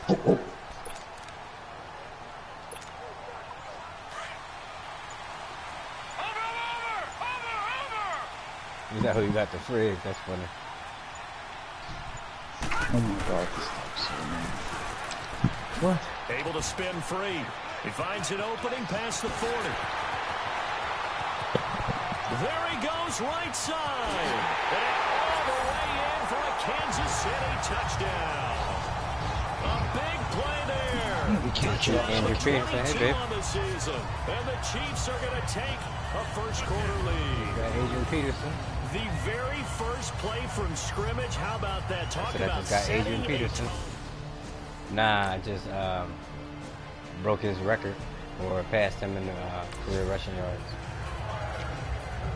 B: Is that who you got the fridge? That's funny.
C: Oh my God, this stuff's so man. What?
A: Able to spin free. He finds an opening past the 40. There he goes, right side. And all the way in for a Kansas City touchdown. A big play there.
B: We catch it. Andrew Peterson, hey, babe.
A: On the season. And the Chiefs are going to take a first-quarter lead.
B: Got Adrian Peterson.
A: The very first play from scrimmage. How about that? Talk about
B: got Adrian Peterson. Nah, I just broke his record or passed him in career rushing yards.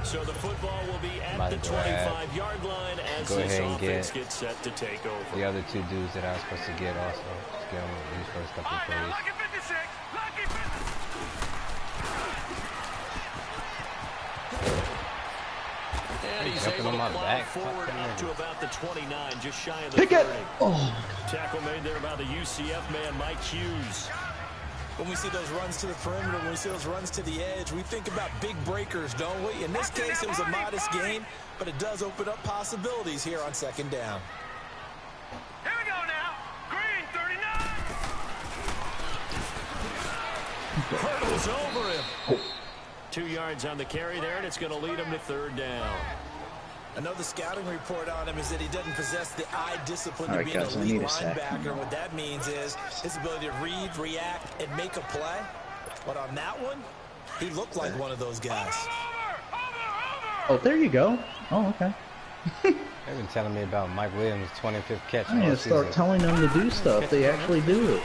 A: So the football will be at the 25-yard line as this offense gets set to take over.
B: The other two dudes that I was supposed to get also. Just get them these first couple of plays.
A: And he's able to plow forward up to about the 29, just shy of the 30.
C: Oh.
A: Tackle made there by the UCF man, Mike Hughes.
E: When we see those runs to the perimeter, when we see those runs to the edge, we think about big breakers, don't we? In this case, it was a modest gain, but it does open up possibilities here on second down.
H: Here we go now. Green, 39.
A: Hurdles over him. 2 yards on the carry there, and it's going to lead him to third down.
E: I know the scouting report on him is that he doesn't possess the eye discipline to be an elite linebacker. What that means is his ability to read, react, and make a play. But on that one, he looked like one of those guys.
C: Oh, there you go. Oh, okay.
B: They've been telling me about Mike Williams' 25th catch.
C: I need to start telling them to do stuff. They actually do it.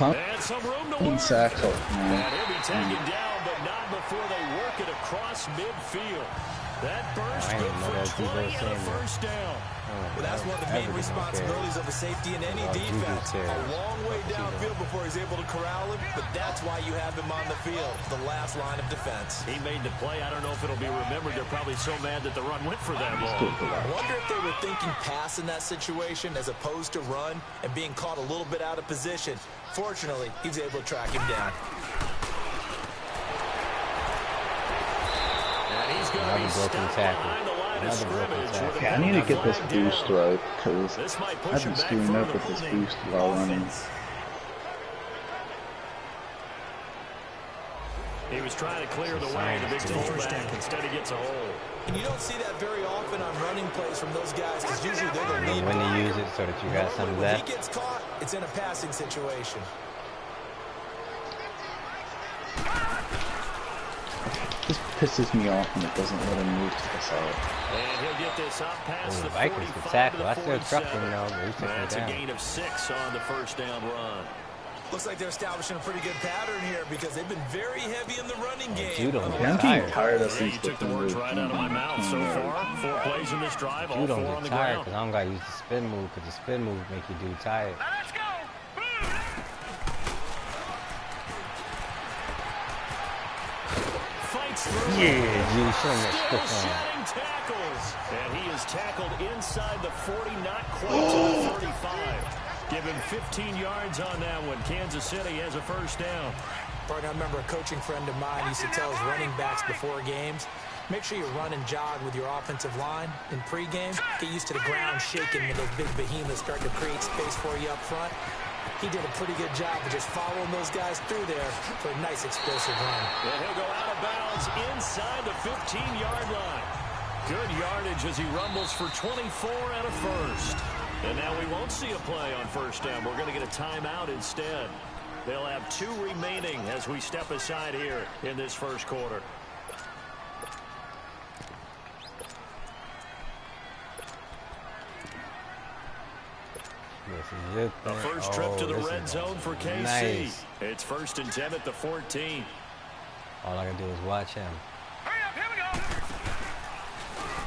A: And some room to work.
C: Sacks.
A: And he'll be taken down, but not before they work it across midfield. That burst good for 20 and a first down.
E: Well, that's one of the main responsibilities of a safety in any defense. A long way downfield before he's able to corral him, but that's why you have him on the field, the last line of defense.
A: He made the play. I don't know if it'll be remembered. They're probably so mad that the run went for that ball.
E: I wonder if they were thinking pass in that situation as opposed to run and being caught a little bit out of position. Fortunately, he's able to track him down.
A: And he's going to be stuck behind the line of scrimmage.
C: Okay, I need to get this boost right, because I've been screwing up with this boost while running.
A: He was trying to clear the way. The big fullback instead he gets a hole.
E: And you don't see that very often on running plays from those guys because usually they're the lead.
B: When to use it so that you got some of that.
E: When he gets caught, it's in a passing situation.
C: This pisses me off when it doesn't let him move to the side.
A: And he'll get this up past the
B: Vikings
A: 45
B: could tackle.
A: to the
B: I still
A: 47.
B: trucked him though, but he took me
A: That's a
B: down.
A: gain of 6 on the first down run.
E: Looks like they're establishing a pretty good pattern here because they've been very heavy in the running game.
B: Judo
C: I'm getting tired of
A: Yeah,
C: these
A: you took the words right out of my mouth so far. 4 plays in this drive, all 4 on the
B: tired
A: ground.
B: because I don't got to use the spin move because the spin move make you do tired.
H: Let's go.
A: Fights through.
B: Yeah, G, show him that
A: Still
B: stiff arm.
A: shedding tackles. And he is tackled inside the 40, not quite to the 35. Give him 15 yards on that one. Kansas City has a first down.
E: Partner, I remember a coaching friend of mine used to tell his running backs before games, make sure you run and jog with your offensive line in pregame. Get used to the ground shaking when those big behemoths start to create space for you up front. He did a pretty good job of just following those guys through there for a nice explosive run.
A: And he'll go out of bounds inside the 15-yard line. Good yardage as he rumbles for 24 and a first. And now we won't see a play on first down. We're going to get a timeout instead. They'll have 2 remaining as we step aside here in this first quarter. A first trip to the red zone for KC.
B: Nice.
A: It's 1st and 10 at the 14.
B: All I can do is watch him.
H: Hurry up, here we go.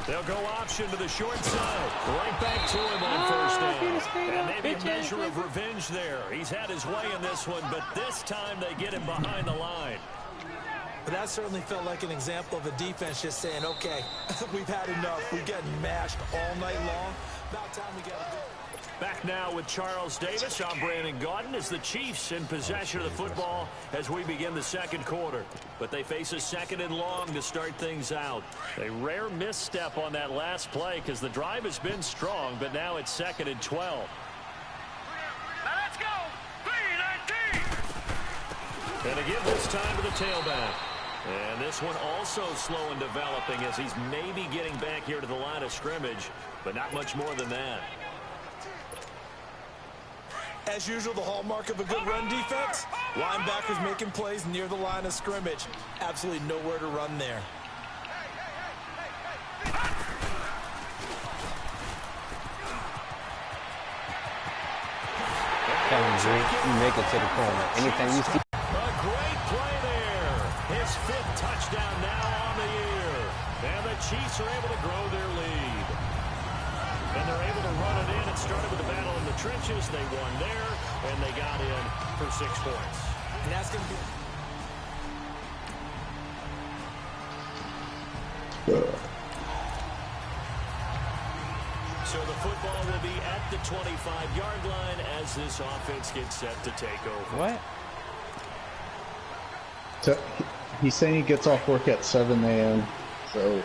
A: They'll go option to the short side. Right back to him on first down. And maybe a measure of revenge there. He's had his way in this one, but this time they get him behind the line.
E: But that certainly felt like an example of a defense just saying, okay, we've had enough. We've gotten mashed all night long. About time we got to do.
A: Back now with Charles Davis. I'm Brandon Gaudin as the Chiefs in possession of the football as we begin the second quarter. But they face a 2nd and long to start things out. A rare misstep on that last play because the drive has been strong, but now it's 2nd and 12.
H: Now let's go. 3-19.
A: And again this time to the tailback. And this one also slow in developing as he's maybe getting back here to the line of scrimmage, but not much more than that.
E: As usual, the hallmark of a good run defense, linebackers making plays near the line of scrimmage. Absolutely nowhere to run there.
B: Tell him, G, you make it to the corner. Anything you see.
A: A great play there. His 5th touchdown now on the year. And the Chiefs are able to grow their lead. And they're able to run it in. It started with the battle in the trenches. They won there, and they got in for 6 points.
E: And that's going to be...
A: So the football will be at the 25-yard line as this offense gets set to take over.
B: What?
C: So he's saying he gets off work at 7 a.m. So,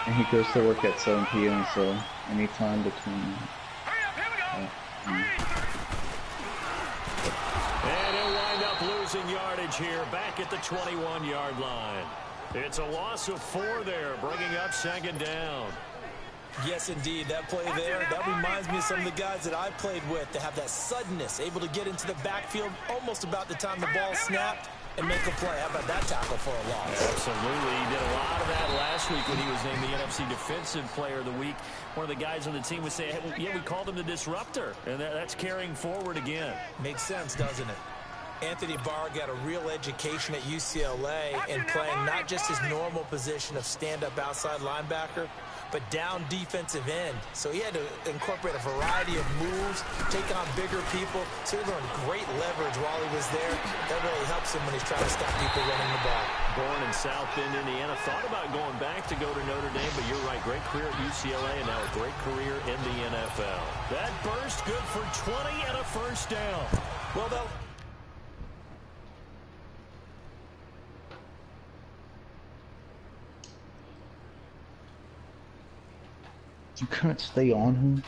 C: and he goes to work at 7 p.m. So anytime between.
H: Hurry up, here we go.
A: And he'll wind up losing yardage here back at the 21-yard line. It's a loss of 4 there, bringing up 2nd down.
E: Yes, indeed. That play there, that reminds me of some of the guys that I played with to have that suddenness, able to get into the backfield almost about the time the ball snapped and make a play. How about that tackle for a loss?
A: Absolutely. He did a lot of that last week when he was named the NFC Defensive Player of the Week. One of the guys on the team would say, hey, yeah, we called him the disruptor, and that's carrying forward again.
E: Makes sense, doesn't it? Anthony Barr got a real education at UCLA in playing not just his normal position of stand-up outside linebacker, but down defensive end. So he had to incorporate a variety of moves, take on bigger people. So he learned great leverage while he was there. That really helps him when he's trying to stop people running the ball.
A: Born in South Bend, Indiana. Thought about going back to go to Notre Dame, but you're right. Great career at UCLA and now a great career in the NFL. That burst good for 20 and a first down.
E: Well, they'll...
C: You couldn't stay on him.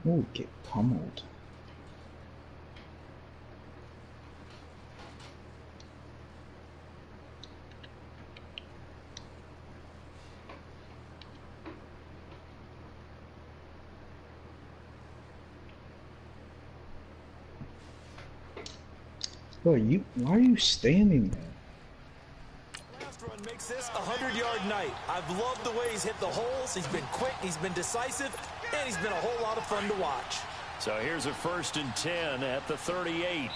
C: Ooh, get pummeled. Bro, why are you standing there?
E: Last run makes this a 100-yard night. I've loved the way he's hit the holes. He's been quick, he's been decisive, and he's been a whole lot of fun to watch.
A: So here's a 1st and 10 at the 38.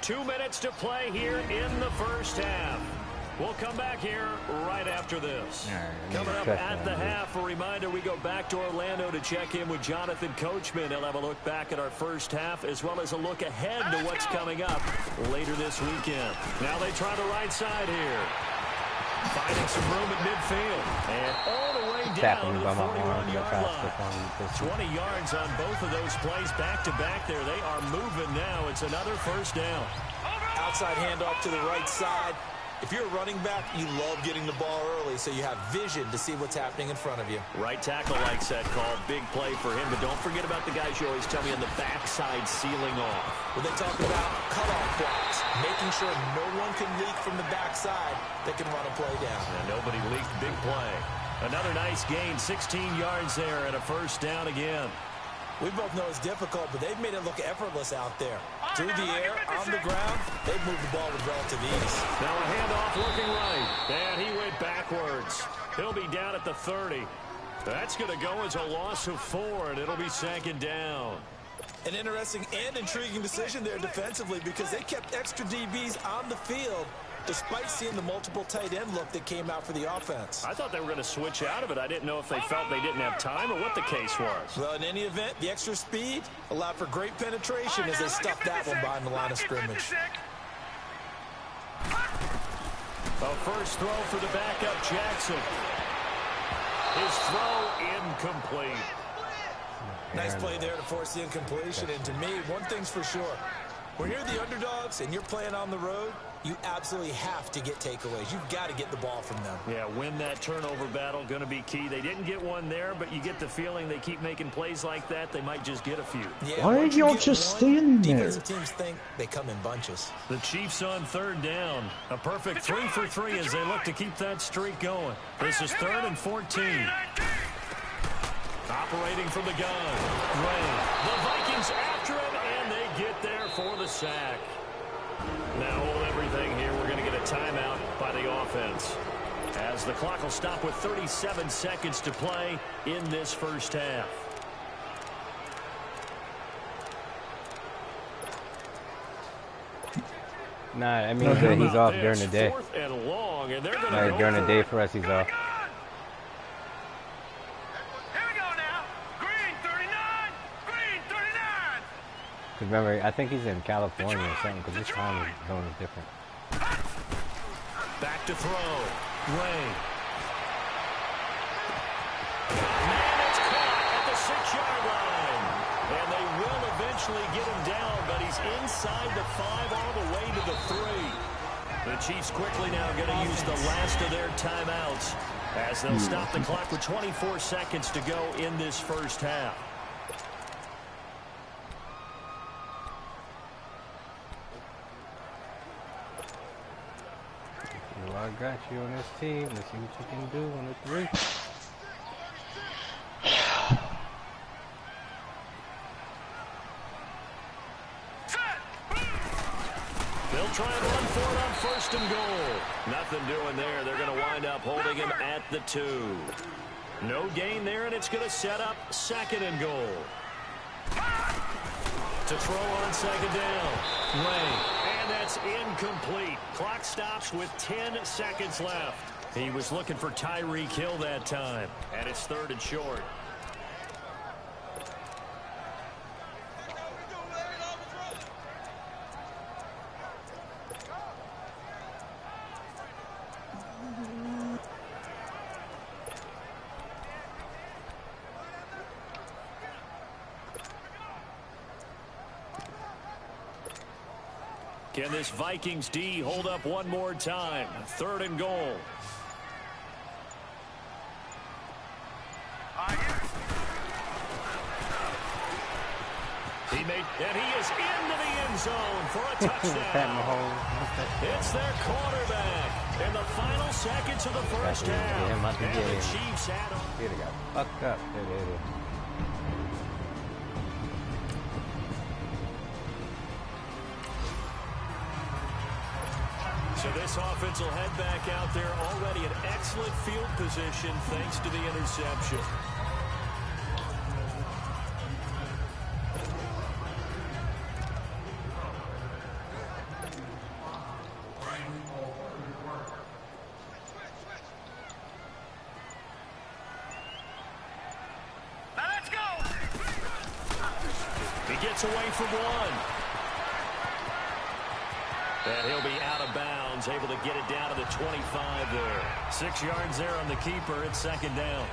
A: 2 minutes to play here in the first half. We'll come back here right after this. Coming up at the half, a reminder, we go back to Orlando to check in with Jonathan Coachman. He'll have a look back at our first half as well as a look ahead to what's coming up later this weekend. Now they try the right side here. Finding some room at midfield. And all the way down to the 41-yard line. 20 yards on both of those plays back-to-back there. They are moving now. It's another first down.
E: Outside handoff to the right side. If you're a running back, you love getting the ball early so you have vision to see what's happening in front of you.
A: Right tackle likes that call. Big play for him. But don't forget about the guys you always tell me on the backside sealing off.
E: When they talk about cutoff blocks, making sure no one can leak from the backside that can run a play down.
A: And nobody leaked. Big play. Another nice gain. 16 yards there and a first down again.
E: We both know it's difficult, but they've made it look effortless out there. Through the air, on the ground, they've moved the ball with relative ease.
A: Now a handoff looking right. And he went backwards. He'll be down at the 30. That's going to go as a loss of 4, and it'll be 2nd down.
E: An interesting and intriguing decision there defensively because they kept extra DBs on the field despite seeing the multiple tight end look that came out for the offense.
A: I thought they were going to switch out of it. I didn't know if they felt they didn't have time or what the case was.
E: Well, in any event, the extra speed allowed for great penetration as they stuffed that one behind the line of scrimmage.
A: A first throw for the backup, Jackson. His throw incomplete.
E: Nice play there to force the incompletion. And to me, one thing's for sure. When you're the underdogs and you're playing on the road, you absolutely have to get takeaways. You've got to get the ball from them.
A: Yeah, win that turnover battle, going to be key. They didn't get one there, but you get the feeling they keep making plays like that, they might just get a few.
E: Yeah,
C: why are y'all just standing there?
E: Defensive teams think they come in bunches.
A: The Chiefs on 3rd down. A perfect 3 for 3 as they look to keep that streak going. This is 3rd and 14. Operating from the gun. Ray. The Vikings after him, and they get there for the sack. Now hold everything here. We're going to get a timeout by the offense as the clock will stop with 37 seconds to play in this first half.
B: Nah, I mean he's off during the day.
A: 4th and long, and they're going to go
B: during the day for us, he's off. Remember, I think he's in California or something because this time zone is different.
A: Back to throw. Ray. Man, it's caught at the 6-yard line. And they will eventually get him down, but he's inside the 5 all the way to the 3. The Chiefs quickly now going to use the last of their timeouts as they'll stop the clock with 24 seconds to go in this first half.
B: Well, I got you on this team. Let's see what you can do on the 3.
A: They'll try and run for it on 1st and goal. Nothing doing there. They're going to wind up holding him at the 2. No gain there, and it's going to set up 2nd and goal. To throw on 2nd down. Ray. And that's incomplete. Clock stops with 10 seconds left. He was looking for Tyreek Hill that time. And it's 3rd and short. Can this Vikings D hold up one more time? 3rd and goal. And he is into the end zone for a touchdown. It's their quarterback in the final seconds of the first half. And the Chiefs had him.
B: They got fucked up. There.
A: So this offense will head back out there, already in excellent field position thanks to the interception.
H: Now let's go.
A: He gets away from one. And he'll be out of bounds, able to get it down to the 25 there. 6 yards there on the keeper. It's second down.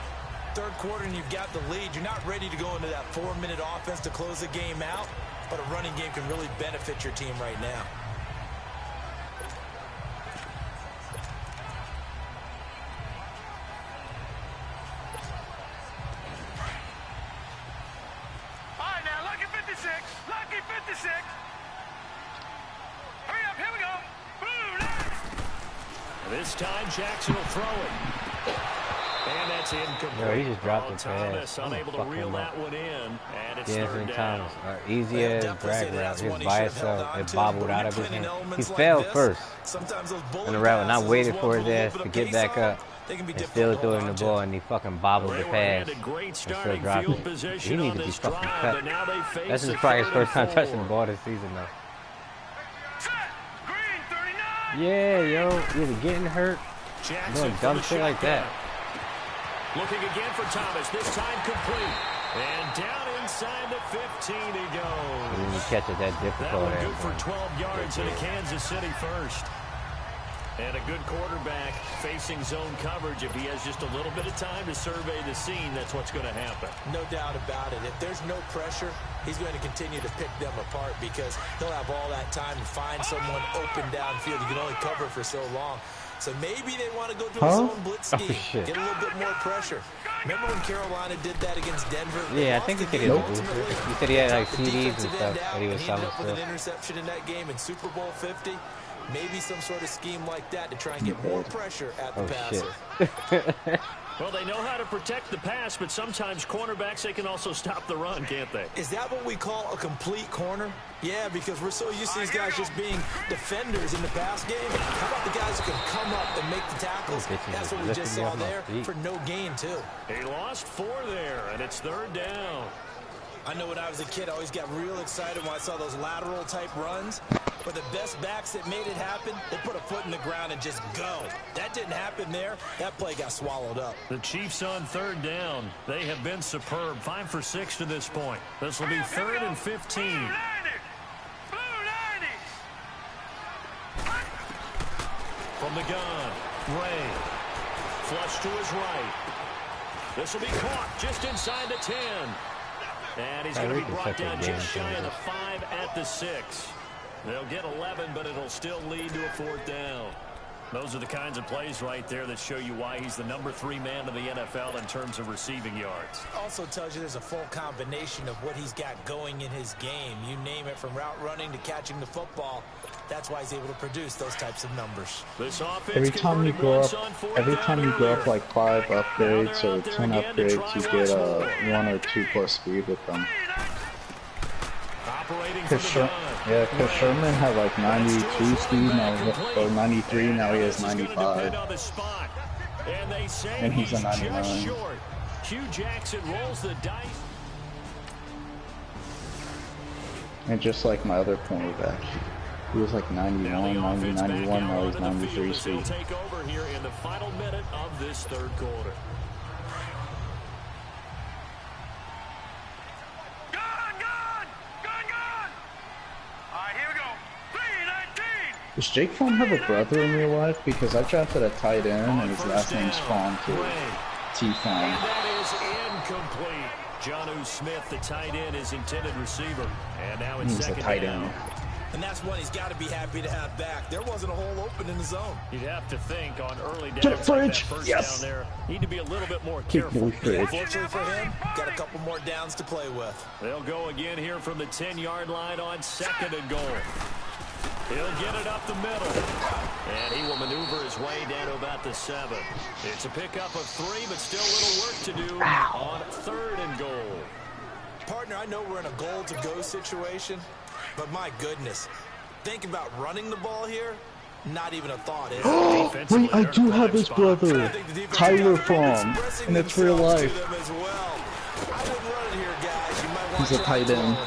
E: Third quarter and you've got the lead. You're not ready to go into that 4-minute offense to close the game out, but a running game can really benefit your team right now.
H: All right, now, lucky 56. Lucky 56. Hurry up, here we go.
A: This time Jackson will throw it. And that's incomplete.
B: No, he just dropped the
A: Thomas
B: pass.
A: unable to reel that one in. And it's
B: Yes,
A: third
B: and
A: down.
B: Thomas. Easy as drag route. Just by itself. It bobbled out of his hand. He fell first in the route, and I waited for his ass to get back up and still throwing the ball, and he fucking bobbled the pass and still dropped it. He needs to be fucking cut. That's probably his first time touching the ball this season, though. Yeah, yo, either getting hurt, doing dumb shit like that.
A: Looking again for Thomas, this time complete. And down inside the 15 he goes.
B: When you catch it that difficult.
A: That one good for 12 yards in a Kansas City first. And a good quarterback facing zone coverage. If he has just a little bit of time to survey the scene, that's what's going to happen.
E: No doubt about it. If there's no pressure, he's going to continue to pick them apart because he'll have all that time to find someone open downfield. You can only cover for so long. So maybe they want to go to a zone blitz scheme, get a little bit more pressure. Remember when Carolina did that against Denver?
B: Yeah, I think he said he was a booster. He said he had like CDs and stuff that he was selling
E: up with
B: stuff.
E: an interception in that game in Super Bowl 50. Maybe some sort of scheme like that to try and get more pressure at the passer.
A: Well, they know how to protect the pass, but sometimes cornerbacks, they can also stop the run, can't they?
E: Is that what we call a complete corner? Yeah, because we're so used to these guys just being defenders in the pass game. How about the guys who can come up and make the tackles? That's what we just saw there for no gain, too.
A: He lost 4 there, and it's third down.
E: I know when I was a kid, I always got real excited when I saw those lateral-type runs. But the best backs that made it happen, they put a foot in the ground and just go. That didn't happen there. That play got swallowed up.
A: The Chiefs on third down. They have been superb. 5 for 6 to this point. This will be third and 15. From the gun, Ray. Flush to his right. This will be caught just inside the 10. And he's going to be brought down just shy of the 5 at the 6. They'll get 11, but it'll still lead to a 4th down. Those are the kinds of plays right there that show you why he's the number 3 man in the NFL in terms of receiving yards.
E: Also tells you there's a full combination of what he's got going in his game. You name it, from route running to catching the football. That's why he's able to produce those types of numbers.
A: This
C: every time you go up like 5 upgrades or 10 upgrades, you get 1 or 2 plus speed with them. Because Sherman had like 92 speed now, or 93, now he has 95. And he's a 99.
A: Hugh Jackson rolls the dice.
C: And just like my other cornerback, he was like 91, 90, 91, now he's 93 speed.
A: Take over here in the final minute of this third quarter.
C: Does Jake Fromm have a brother in real life? Because I drafted a tight end and his last name's Fromm too. T-Fromm.
A: And that is incomplete. Jonnu Smith, the tight end, is intended receiver. And now it's second down.
E: And that's one he's got to be happy to have back. There wasn't a hole open in the zone.
A: You'd have to think on early
C: To the
A: downs like that
C: fridge.
A: first
C: Yes.
A: down there, need to be a little bit more
C: Keep
A: careful.
C: me fridge.
E: Fortunately for him, got a couple more downs to play with.
A: They'll go again here from the 10-yard line on 2nd and goal. He'll get it up the middle. And he will maneuver his way down to about the 7. It's a pickup of 3, but still a little work to do on 3rd and goal.
E: Partner, I know we're in a goal-to-go situation, but my goodness, think about running the ball here. Not even a thought, is it?
C: Wait, I do have his brother, Tyler from, and it's real life. He's a tight end.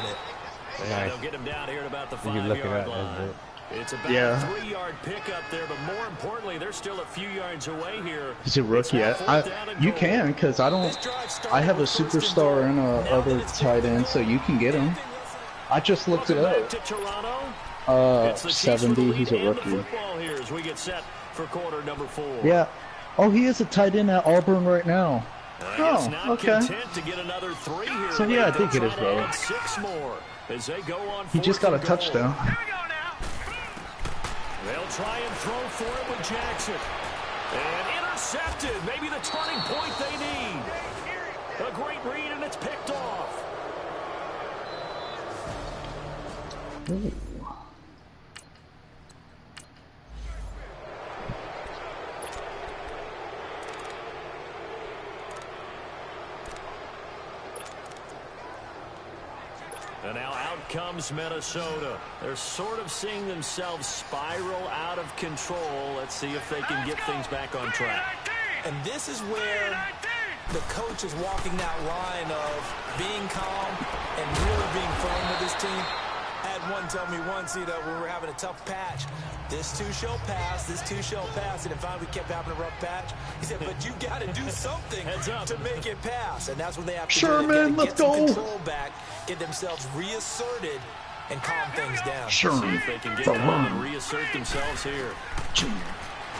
A: They'll get him down here at about the
B: You can look it
A: 5-yard
B: up.
A: line. It's about a 3-yard pickup there, but more importantly, they're still a few yards away here.
C: He's a rookie. You can, because I have a superstar and a other tight end, so you can get him. I just looked it up. 70, he's a rookie.
A: As we get set for quarter number 4.
C: Yeah. Oh, he is a tight end at Auburn right now. Oh, okay.
A: To get another 3 here.
C: So yeah, I think it is, bro.
A: 6 more as they go on.
C: He just got a touchdown.
A: They'll try and throw for it with Jackson. And intercepted. Maybe the turning point they need. A great read, and it's picked off.
C: Ooh.
A: And now out comes Minnesota. They're sort of seeing themselves spiral out of control. Let's see if they can get things back on track.
E: And this is where the coach is walking that line of being calm and really being firm with his team. I had one tell me once, when we were having a tough patch, this too shall pass, this too shall pass. And if we kept having a rough patch, he said, but you got to do something to make it pass. And that's what they have to do. They
C: let's
E: get some
C: go.
E: control back, get themselves reasserted, and calm things down.
A: See if they can get calm and reassert themselves here.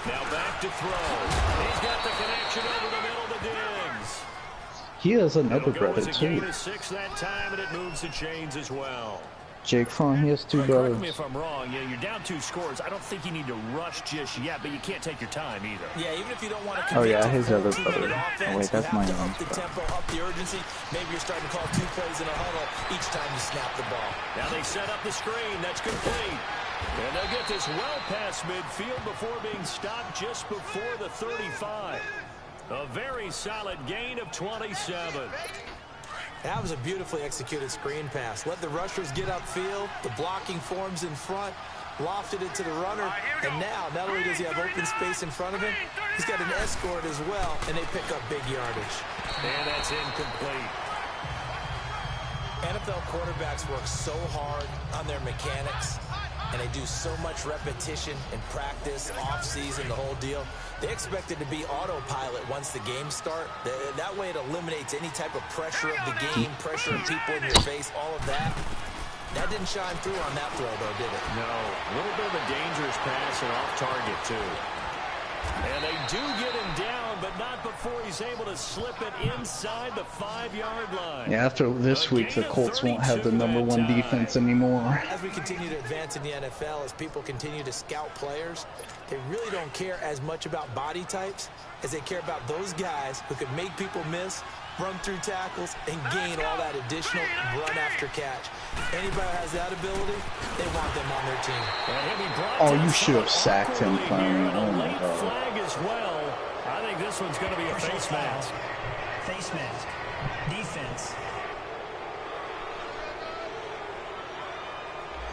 A: Now back to throw. He's got the connection over the middle to Diggs.
C: He has another brother, too.
A: 6 that time, and it moves the chains as well.
C: Jake Fromm, he has 2 brothers.
A: Correct me if I'm wrong. Yeah, you're down 2 scores. I don't think you need to rush just yet, but you can't take your time either.
E: Yeah, even if you don't want to.
C: Oh yeah, his other brother. Oh wait, that's my own.
E: Up the tempo, up the urgency. Maybe you're starting to call 2 plays in a huddle each time you snap the ball.
A: Now they set up the screen. That's complete. And they'll get this well past midfield before being stopped just before the 35. A very solid gain of 27.
E: That was a beautifully executed screen pass. Let the rushers get upfield. The blocking forms in front. Lofted it to the runner. And now, not only does he have open space in front of him, he's got an escort as well. And they pick up big yardage.
A: And that's incomplete.
E: NFL quarterbacks work so hard on their mechanics. And they do so much repetition in practice, off-season, the whole deal. They expect it to be autopilot once the games start. That way it eliminates any type of pressure of the game, pressure of people in your face, all of that. That didn't shine through on that throw, though, did it?
A: No. A little bit of a dangerous pass and off target, too. And they do get him down, but not before he's able to slip it inside the 5-yard line.
C: Yeah, after this week, the Colts won't have the #1 defense anymore.
E: As we continue to advance in the NFL, as people continue to scout players, they really don't care as much about body types as they care about those guys who can make people miss, run through tackles, and gain all that additional run after catch. Anybody who has that ability, they want them on their team.
C: Oh, you should have sacked him, finally. Oh my God.
A: Flag as well. I think this one's going to be a face mask.
D: Face mask. Defense.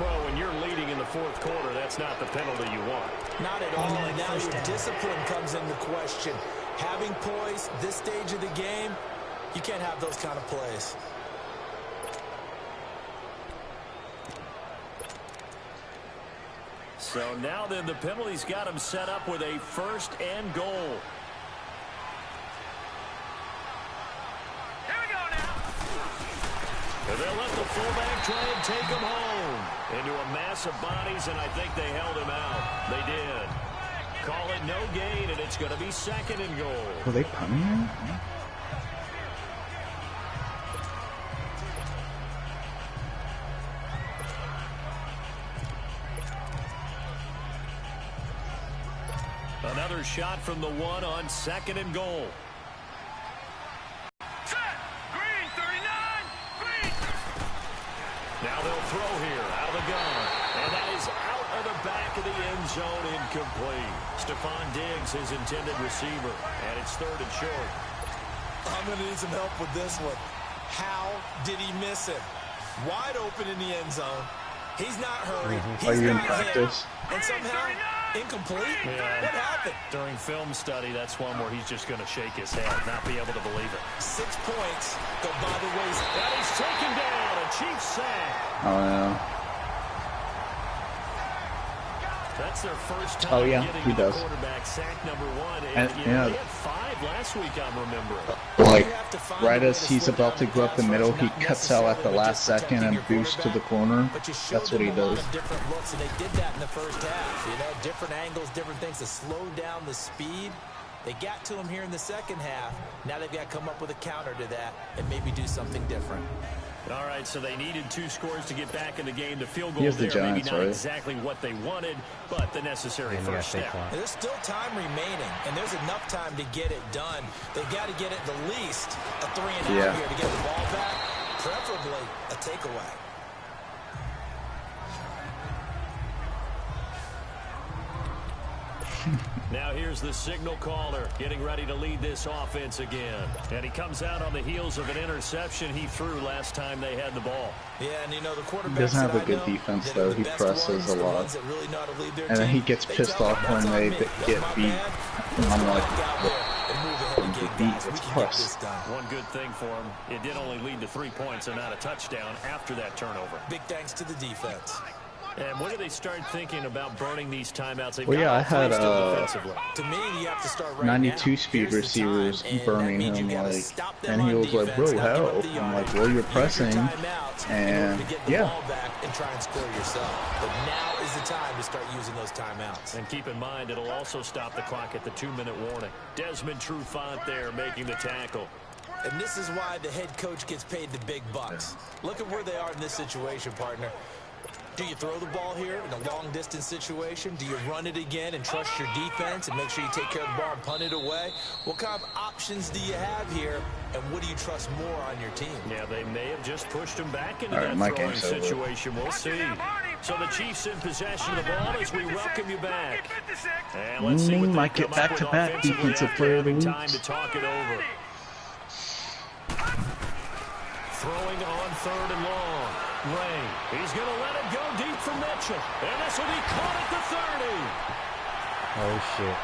A: Well, when you're leading in the 4th quarter, that's not the penalty you want.
E: Not at all, and now your discipline comes into question. Having poise this stage of the game, you can't have those kind of plays.
A: So now then the penalty's got him set up with a 1st and goal.
H: Here we go now.
A: And they'll let the fullback try and take him home into a mass of bodies, and I think they held him out. They did. Call it no gain, and it's going to be 2nd and goal.
C: Were they punting him?
A: another shot from the one on 2nd and goal.
H: Green, 39, green.
A: Now they'll throw here out of the gun. And that is out of the back of the end zone, incomplete. Stephon Diggs, his intended receiver, and it's 3rd and short.
E: I'm going to need some help with this one. How did he miss him? Wide open in the end zone. He's not hurried. He's
C: in
E: not
C: practice?
E: hit. And somehow, incomplete?
A: Yeah.
E: What happened?
A: During film study, that's one where he's just going to shake his head, not be able to believe it.
E: 6 points go by the wayside.
A: And he's taken down, a Chiefs sack.
C: Oh, yeah.
A: That's their first time
C: Oh, yeah,
A: getting
C: he
A: to the
C: does.
A: quarterback, sack number 1.
C: And,
A: And,
C: yeah.
A: they had 5 last week, I'm remembering.
C: Like, right as he's about to go up the middle, he cuts out at the last second and boosts to the corner. That's what he does.
E: Different looks, and they did that in the first half. You know, different angles, different things to slow down the speed. They got to him here in the second half. Now they've got to come up with a counter to that and maybe do something different.
A: All right, so they needed 2 scores to get back in the game. The field goal
C: He has the
A: there, maybe
C: Giants,
A: not
C: right?
A: exactly what they wanted, but the necessary first step.
E: There's still time remaining, and there's enough time to get it done. They've got to get it the least a 3-and-out here to get the ball back, preferably a takeaway.
A: Now here's the signal caller getting ready to lead this offense again. And he comes out on the heels of an interception he threw last time they had the ball.
E: Yeah, and you know, the quarterback
C: He doesn't have a good defense, though. He presses a lot. And then he gets pissed off when they get beat. And I'm like, it's plus.
A: One good thing for him, it did only lead to 3 points and not a touchdown after that turnover.
E: Big thanks to the defense.
A: And when do they start thinking about burning these timeouts? They've
C: Well, yeah, I had
E: to me, you have to start right
C: 92
E: now.
C: speed
E: Here's
C: receivers
E: the time,
C: burning
E: and that means
C: him,
E: you gotta
C: like,
E: stop them
C: and he
E: on
C: was like,
E: defense,
C: bro,
E: not give up
C: how?
E: the
C: I'm
E: yardage.
C: like, well, you're
E: Use your
C: pressing,
E: timeouts in
C: and
E: order to get the
C: yeah.
E: ball back and try and score yourself. But now is the time to start using those timeouts.
A: And keep in mind, it'll also stop the clock at the 2-minute warning. Desmond Trufant there making the tackle.
E: And this is why the head coach gets paid the big bucks. Look at where they are in this situation, partner. Do you throw the ball here in a long-distance situation? Do you run it again and trust your defense and make sure you take care of the ball and punt it away? What kind of options do you have here, and what do you trust more on your team?
A: Yeah, they may have just pushed him back into
C: All right,
A: that throwing
C: game's over.
A: situation. We'll see. So the Chiefs in possession of the ball as we welcome you back. And let's see what they
C: Might get
A: come up with
C: back-to-back
A: offensively
C: defensive
A: after
C: player of the
A: having
C: week.
A: time to talk it over. Throwing on 3rd and long. Ray, he's going to let it go deep for Mitchell. And this will be caught at the 30.
B: Oh, shit.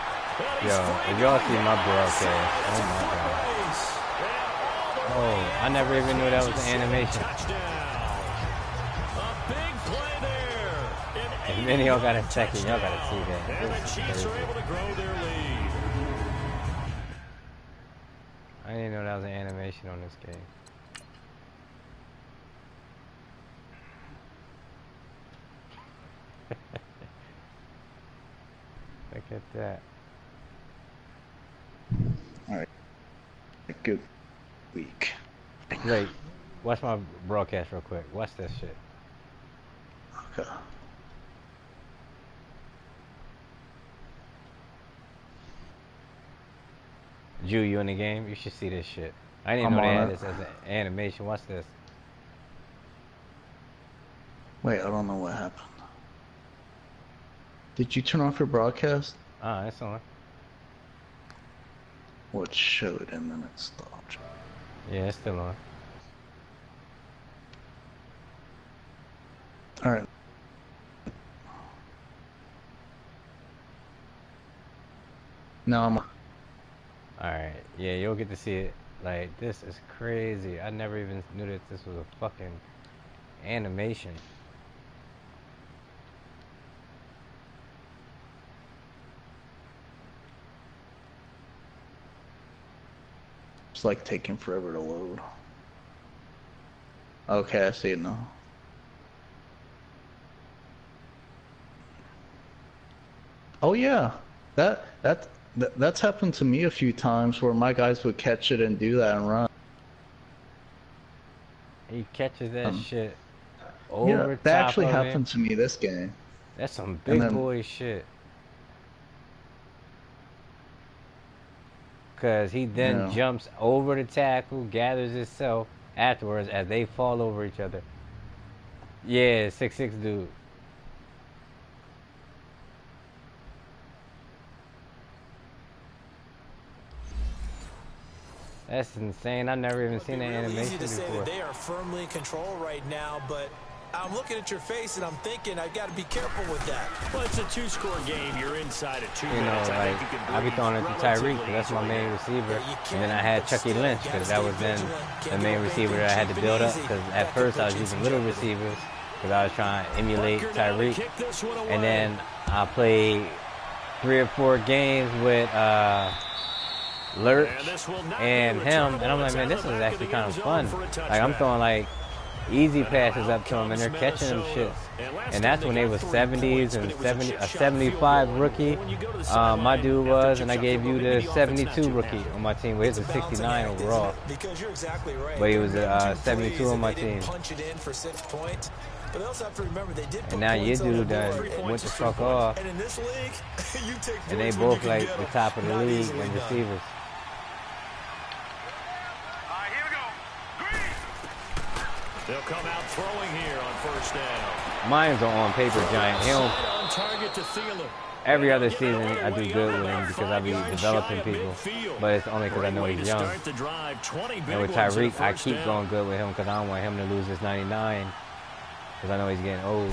B: Yo, if y'all see my broadcast, oh, my God. Oh, I never even knew that was an animation.
A: A big play there.
B: If many of y'all got a second, y'all got to see that.
A: And the Chiefs are able to grow their lead.
B: I didn't know that was an animation on this game. Look at that.
C: Alright. Good week.
B: Wait, watch my broadcast real quick. Watch this shit.
C: Okay.
B: Jew, you in the game? You should see this shit. I didn't
C: I'm
B: know they
C: on
B: had
C: it.
B: this as an animation. Watch this.
C: Wait, I don't know what happened. Did you turn off your broadcast?
B: Ah, it's on.
C: Well, it showed and then it stopped.
B: Yeah, it's still on.
C: Alright. Now I'm...
B: Alright, yeah, you'll get to see it. Like, this is crazy. I never even knew that this was a fucking animation.
C: It's like taking forever to load. Okay, I see it now. Oh yeah, that's happened to me a few times where my guys would catch it and do that and run.
B: He catches that shit over
C: Yeah,
B: top
C: that actually
B: of
C: happened
B: him.
C: to me this game.
B: That's some big
C: then-
B: boy shit. because he then jumps over the tackle, gathers himself afterwards as they fall over each other. Yeah, 6'6" dude. That's insane. I've never even seen that animation before. Easy to say that
E: they are firmly in control right now, but I'm looking at your face and I'm thinking I've got to be careful with that.
A: Well, it's a two-score game. You're inside at 2 minutes.
B: Like, I be throwing it to Tyreek because that's my main receiver. And then I had Chucky Lynch because that was then the main receiver that I had to build up. Because at first I was using little receivers because I was trying to emulate Tyreek. And then I played 3 or 4 games with Lurch and him. And I'm like, man, this is actually kind of fun. Like, I'm throwing like easy passes up to him and they're catching them shit. And that's when they was 70s and a 75 rookie. My dude was, and I gave you the 72 rookie on my team. Well, he was a 69 overall. But he was a 72 on my team. And now your dude went the fuck off. And they both like the top of the league in receivers.
A: They'll come out throwing here on first down.
B: Mine's an on-paper giant. Every other season I do good with him because I be developing people. But it's only because I know he's young. And with Tyreek, I keep going good with him because I don't want him to lose his 99. Because I know he's getting old.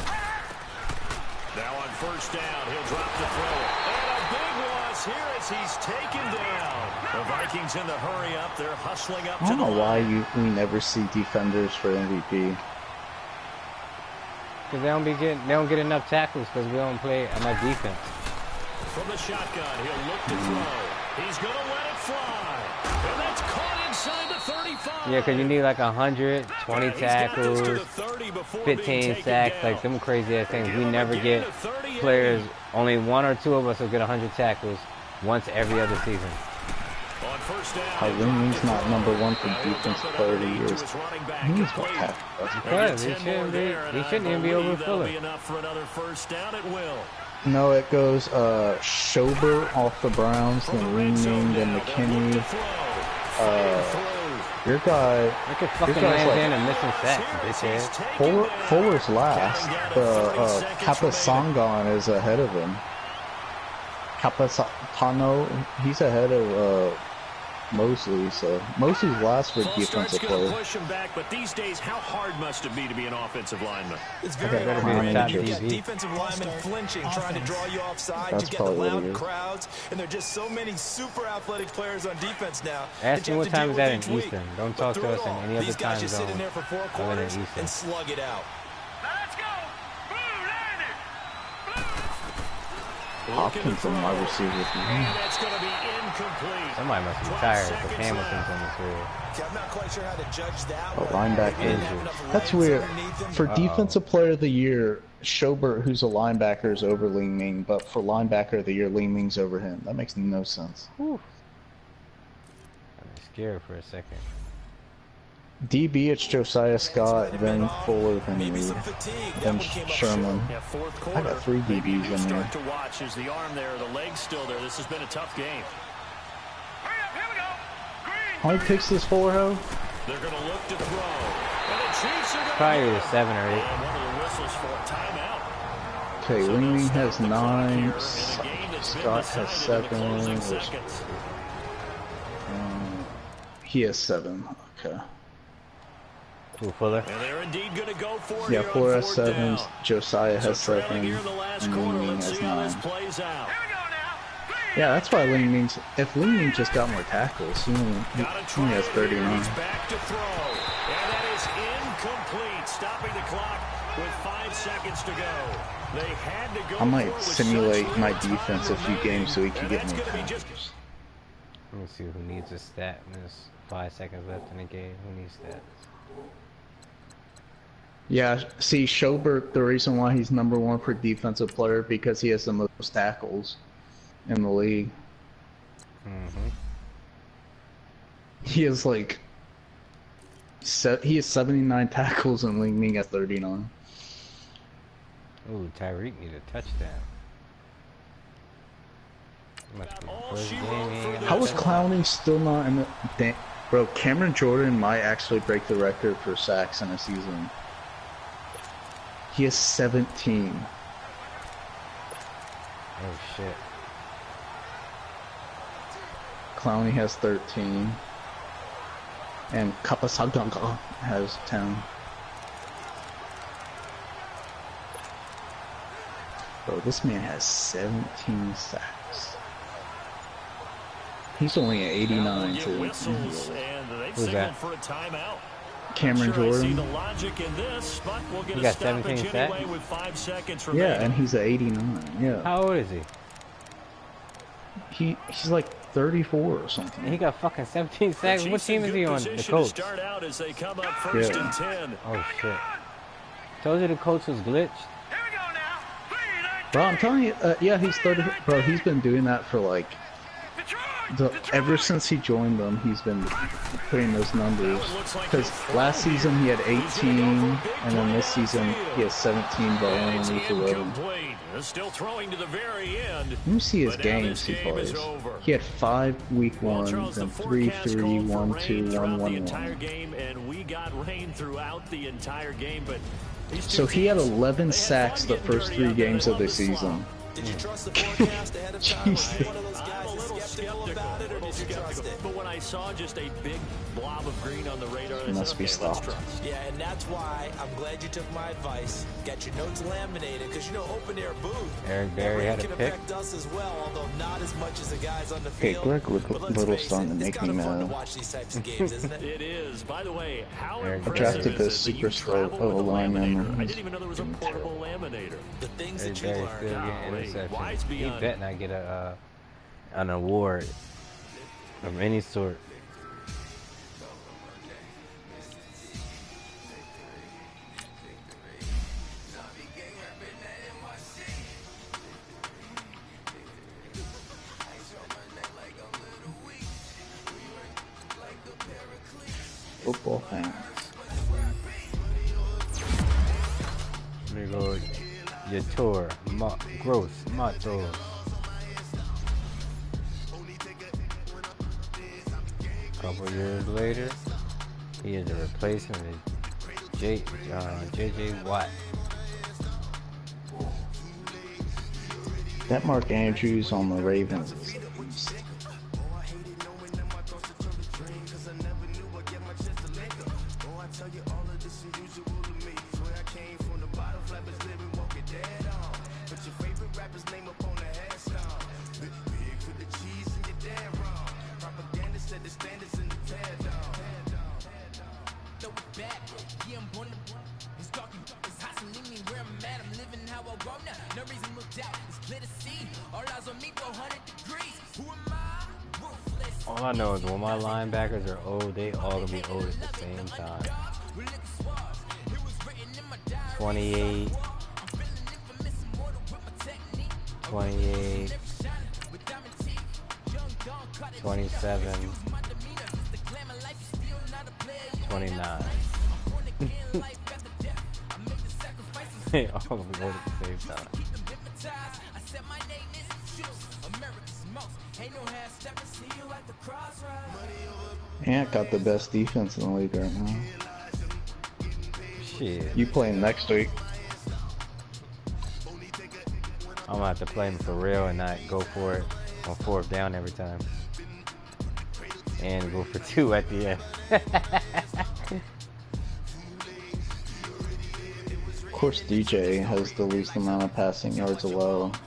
A: Now on first down, he'll drop the throw. And a big loss here as he's taken down. The Vikings in the hurry up. They're hustling up to the line.
C: I don't know why we never see defenders for MVP.
B: Because they don't get enough tackles because we don't play enough defense.
A: From the shotgun, he'll look to throw. He's going to let it fly. And that's caught inside the 35.
B: Yeah, because you need like 120 tackles, 15 sacks, like them crazy ass things. We never get players, only 1 or 2 of us will get 100 tackles once every other season.
C: Ling's not #1 for defensive player of the year. He's got tackles.
B: Because he shouldn't even be over Fuller.
C: No, it goes Schobert off the Browns, then Ling, then McKinney. Your guy.
B: Look at fucking Landon and missing sacks, bitch ass.
C: Fuller's last. Kapasangan is ahead of him. Kapasano, he's ahead of Mosley, so Mosley's last for defensive player.
A: Push him back, but these days, how hard must it be to be an offensive lineman?
E: It's very hard. Defensive linemen flinching, trying to draw you offside. You get the loud crowds, and there are just so many super athletic players on defense now.
B: Ask me what time is that in Eastern. Don't talk to us in any other time zone.
E: These guys just sit in there for 4 quarters and slug it out.
C: Hopkins and wide receivers.
A: That's going to be incomplete.
B: Somebody must be tired because Hamilton's on the field.
E: I'm not quite sure how to judge that.
C: Linebacker injured. That's weird. For defensive player of the year, Schobert, who's a linebacker, is over Ling Ming, but for linebacker of the year, Ling Ming's over him. That makes no sense.
B: Whew. I'm scared for a second.
C: DB, it's Josiah Scott, then Fuller, then Lee, then Sherman. I got 3 DBs in there.
A: To watch is the arm there, the leg's still there. This has been a tough game.
C: How many picks does Fuller have?
A: They're going to look to throw. And the Chiefs are
B: probably 7 or 8.
A: And one of the whistles for a timeout.
C: Okay, Ling has 9. Scott has 7. He has 7. Okay.
B: Fuller.
A: And they're indeed going to go for
C: yeah, Fuller has 7. Josiah has 7. And Ling Ming has 9. Yeah, that's why Ling Ming's. If Ling Ming just got more tackles, he only has 39.
A: Back to throw. And that is incomplete. Stopping the clock with 5 seconds to go. They had to go.
C: I might simulate my defense a few games so he can get more tackles.
B: Let me see who needs a stat. There's 5 seconds left in the game. Who needs stats? Yeah,
C: see, Schobert, the reason why he's #1 for defensive player because he has the most tackles in the league. He has like he has 79 tackles and Ling Ming has 39.
B: Ooh, Tyreek need a touchdown.
C: How was Clowney still not in the... Bro, Cameron Jordan might actually break the record for sacks in a season. He has 17.
B: Oh shit.
C: Clowney has 13. And Kapasaganga has 10. Bro, this man has 17 sacks. He's only at 89 too.
A: Who's
B: that?
C: Cameron Jordan.
B: He got 17 sacks?
C: Yeah, and he's at 89. Yeah.
B: How old is he?
C: He's like 34 or something.
B: And he got fucking 17 sacks. What team is he on? The Colts.
C: Yeah.
B: Oh shit. Told you the Colts was glitched.
C: Bro, I'm telling you, yeah, he's 30. Bro, he's been doing that for like ever since he joined them. He's been putting those numbers. Because last season he had 18, and then this season he has 17 by underneath 11. Let me see his games he plays. He had 5 week 1s and 3, 3, 1, 2, 1, 1, 1. So he had 11 sacks the first 3 games of the season.
E: Did you trust the forecast ahead of time?
C: Jesus.
E: One of those guys that's skeptical about it, or did you trust it?
A: But when I saw just a big blob of green on the radar, I
C: Must
A: said,
C: be
A: okay,
C: stopped.
A: let's trust.
E: Yeah, and that's why I'm glad you took my advice. Got your notes laminated, because you know, open air booth.
B: Eric Berry had a
E: can
B: pick.
E: affect us as well, although not as much as the guys on the
C: Hey,
E: field.
C: Greg
E: But let's
C: Little
E: face
C: starting to
E: it, it's
C: make me
E: kind of fun to
C: mad.
E: watch these types of games, isn't it?
A: It is. By the way, how
B: Eric
C: I
A: impressive
C: drafted
A: is
C: this
A: it that you
C: superstar
A: travel with a
C: lineman.
A: laminator? I didn't even know there was a portable laminator.
E: The things
B: Eric
E: that you
B: Berry
E: learn.
B: still getting
A: Golly, wise
B: interceptions. He
A: beyond-
B: bet not get an award of any sort.
C: Football fans.
B: There go your tour, growth, motto. Couple years later, he is a replacement of J.J. Watt.
C: That Mark Andrews on the Ravens is the beast.
B: All I know is when my linebackers are old, they all gonna be old at the same time. 28, 28, 27, 29. They all gonna be old at the same time.
C: Ant got the best defense in the league right now.
B: Shit.
C: You play him next week.
B: I'm gonna have to play him for real and not go for it on 4th down every time. And go for 2 at the end.
C: Of course, DJ has the least amount of passing yards allowed.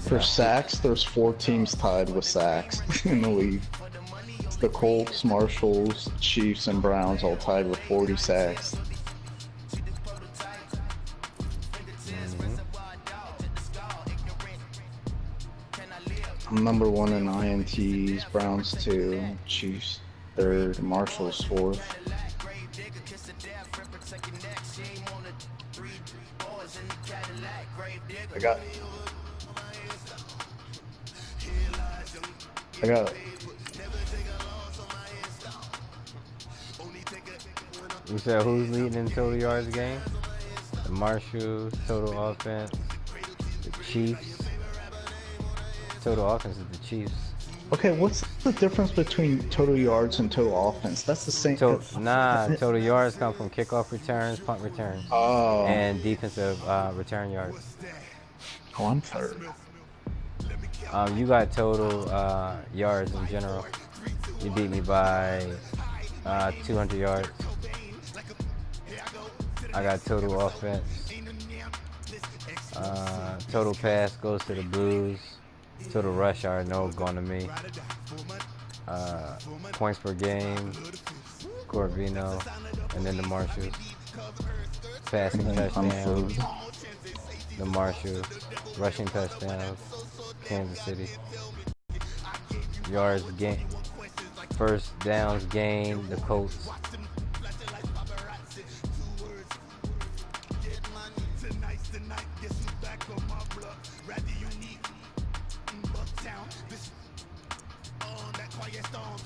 C: For sacks, there's 4 teams tied with sacks in the league. It's the Colts, Marshalls, Chiefs, and Browns all tied with 40 sacks. I'm number 1 in INTs, Browns 2, Chiefs 3rd, Marshalls 4th. I got
B: You said who's leading in total yards game? The Marshalls, total offense, the Chiefs. Total offense is the Chiefs.
C: Okay, what's the difference between total yards and total offense? That's the same.
B: Total yards come from kickoff returns, punt returns, and defensive return yards.
C: Oh, I'm third.
B: You got total yards in general. You beat me by 200 yards. I got total offense. Total pass goes to the Blues. Total rush, I already know, going to me. Points per game, Corvino, and then the Marshalls. Passing touchdowns, the Marshalls. Rushing touchdowns, Kansas City. Yards gain, first downs gained, the Colts.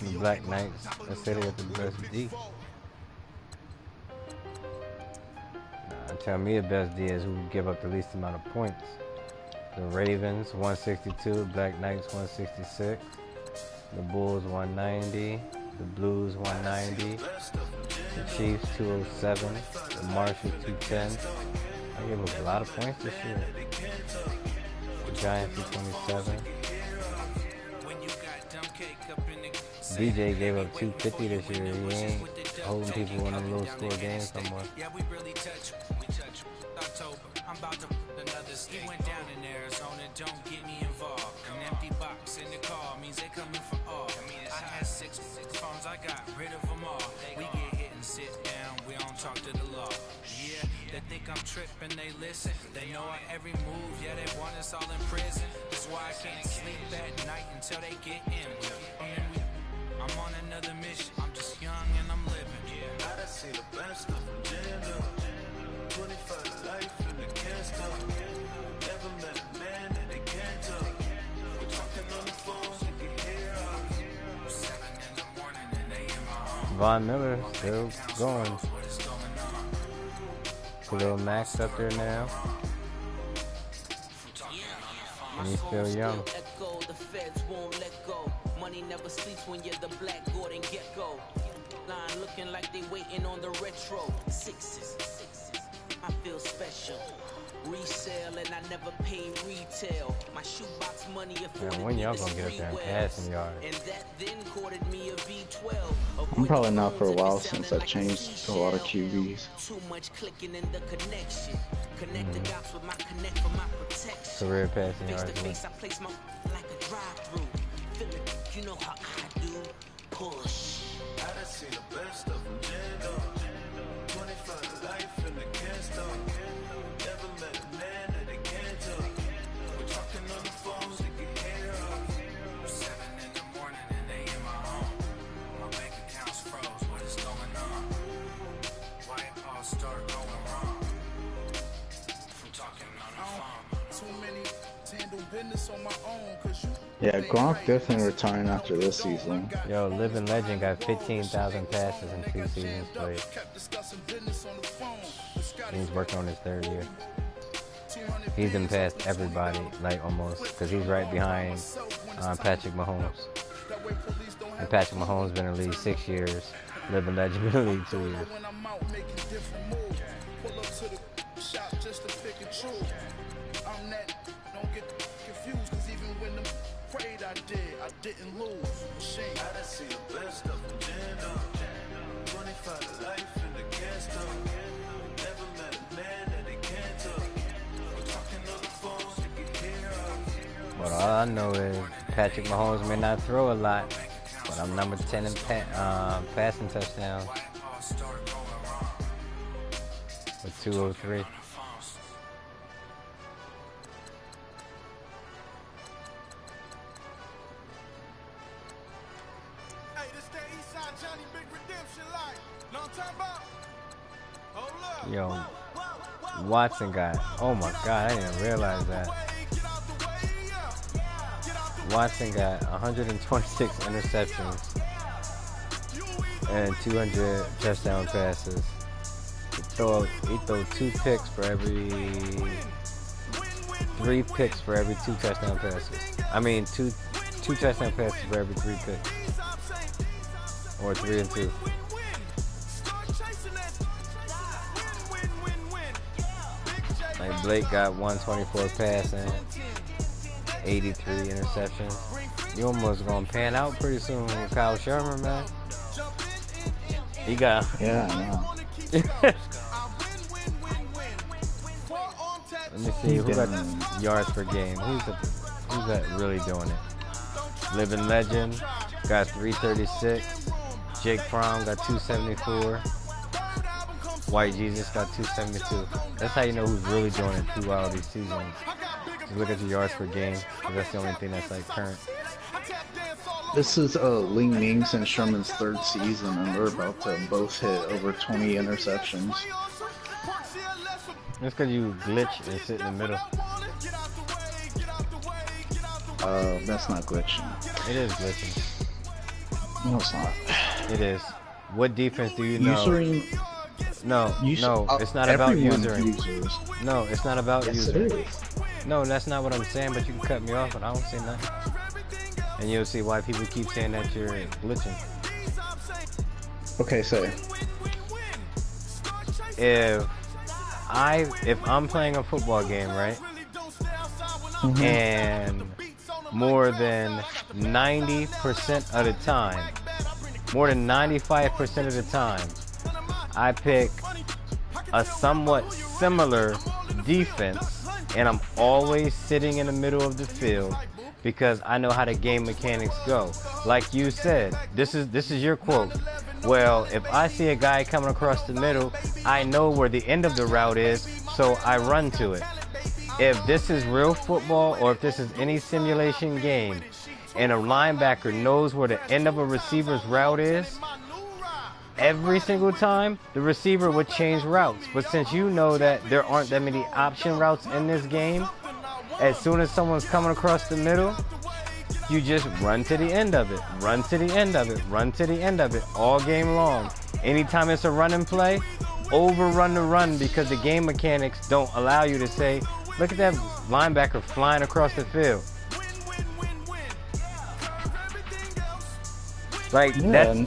B: The Black Knights, let's say they got the best D. Tell me the best D is who can give up the least amount of points. The Ravens, 162. Black Knights, 166. The Bulls, 190. The Blues, 190. The Chiefs, 207. The Marshalls, 210. I gave up a lot of points this year. The Giants, 227. DJ gave up 250 this year. He ain't holding people in a low score games no more.
I: Yeah, we really touch October. I'm about to another state. Went down in Arizona, don't get me involved. An empty box in the car means they coming for all. I had six phones, I got rid of them all. We get hit and sit down, we don't talk to the law. Yeah, they think I'm tripping, they listen. They know our every move, yeah, they want us all in prison. That's why I can't sleep at night until they get in. I'm on another mission, I'm just young and I'm living. Yeah, I done seen the best of them, jammed up. 25 to life and they can't stop. Never met a man that they can't talk. We're talking on the phone, they can hear us. 7 in the morning and they in my home.
B: Von Miller still going. Khalil Mack's up there now. And he's still young.
J: The feds won't let go. Money never sleeps when you're the Black Gordon Gecko. Line looking like they waiting on the retro. Sixes. I feel special. Resale and I never pay retail. My shoebox money afforded
B: when
J: me
B: y'all
J: the
B: gonna get up there and
J: spree
B: pass in
J: wells.
B: yards?
J: And that then courted me a V12.
C: I'm probably not for a while since I changed a lot of QBs.
J: Too much clicking in the connection. Connect the dots with my connect for my protection.
B: Career passing yards.
J: Face to face, I place my like a drive-through. You know how I do. Push.
I: I done seen the best of them, jammed up. 25 to life and they can't stop. Never met a man that they can't talk. We're talking on the phones, they can hear us. 7 in the morning and they in my home. My bank account's froze, what is going on? Why it all start going wrong? From talking on the phone. Too many to handle business on my own, cause you.
C: Yeah, Gronk definitely retiring after this season.
B: Yo, Living Legend got 15,000 passes in 2 seasons played. And he's working on his 3rd year. He's been past everybody, like almost, because he's right behind Patrick Mahomes. And Patrick Mahomes been in the league 6 years. Living Legend been in the league 2 years.
I: I didn't lose. Shame. I done seen the best of them, jammed up. 25 to life and they can't stop. Never met a man that they can't talk. We're talking on the phones, they can hear us.
B: But all I know is Patrick Mahomes may not throw a lot, but I'm number 10 in passing touchdowns with 203. Yo, Watson got, oh my God, I didn't even realize that. Watson got 126 interceptions and 200 touchdown passes. throw 2 picks for every 3 picks for every 2 touchdown passes. I mean, two touchdown passes for every 3 picks, or 3 and 2. Like Blake got 124 passing, 83 interceptions. You almost gonna pan out pretty soon with Kyle Sherman, man. He got.
C: Yeah, I know.
B: Let me see who got yards per game. Who's that really doing it? Living Legend got 336. Jake Fromm got 274. White Jesus got 272. That's how you know who's really doing it throughout these seasons. Just look at the yards per game, because that's the only thing that's like current.
C: This is Ling Ming's and Sherman's 3rd season, and they're about to both hit over 20 interceptions.
B: That's because you glitch and sit in the middle.
C: That's not glitching.
B: It is glitching.
C: No, it's not.
B: It is. What defense do you know?
C: Usuring.
B: No, it's not about usering.
C: Users.
B: No, it's not about usering.
C: It is.
B: No, that's not what I'm saying, but you can cut me off and I don't say nothing. And you'll see why people keep saying that you're glitching.
C: Okay, say.
B: If I'm playing a football game, right? And more than 90% of the time, more than 95% of the time, I pick a somewhat similar defense, and I'm always sitting in the middle of the field because I know how the game mechanics go. Like you said, this is your quote. Well, if I see a guy coming across the middle, I know where the end of the route is, so I run to it. If this is real football, or if this is any simulation game, and a linebacker knows where the end of a receiver's route is, every single time the receiver would change routes. But since you know that there aren't that many option routes in this game, as soon as someone's coming across the middle, you just run to the end of it, run to the end of it, run to the end of it, all game long. Anytime it's a running play, overrun the run, because the game mechanics don't allow you to say, look at that linebacker flying across the field. Like, yeah,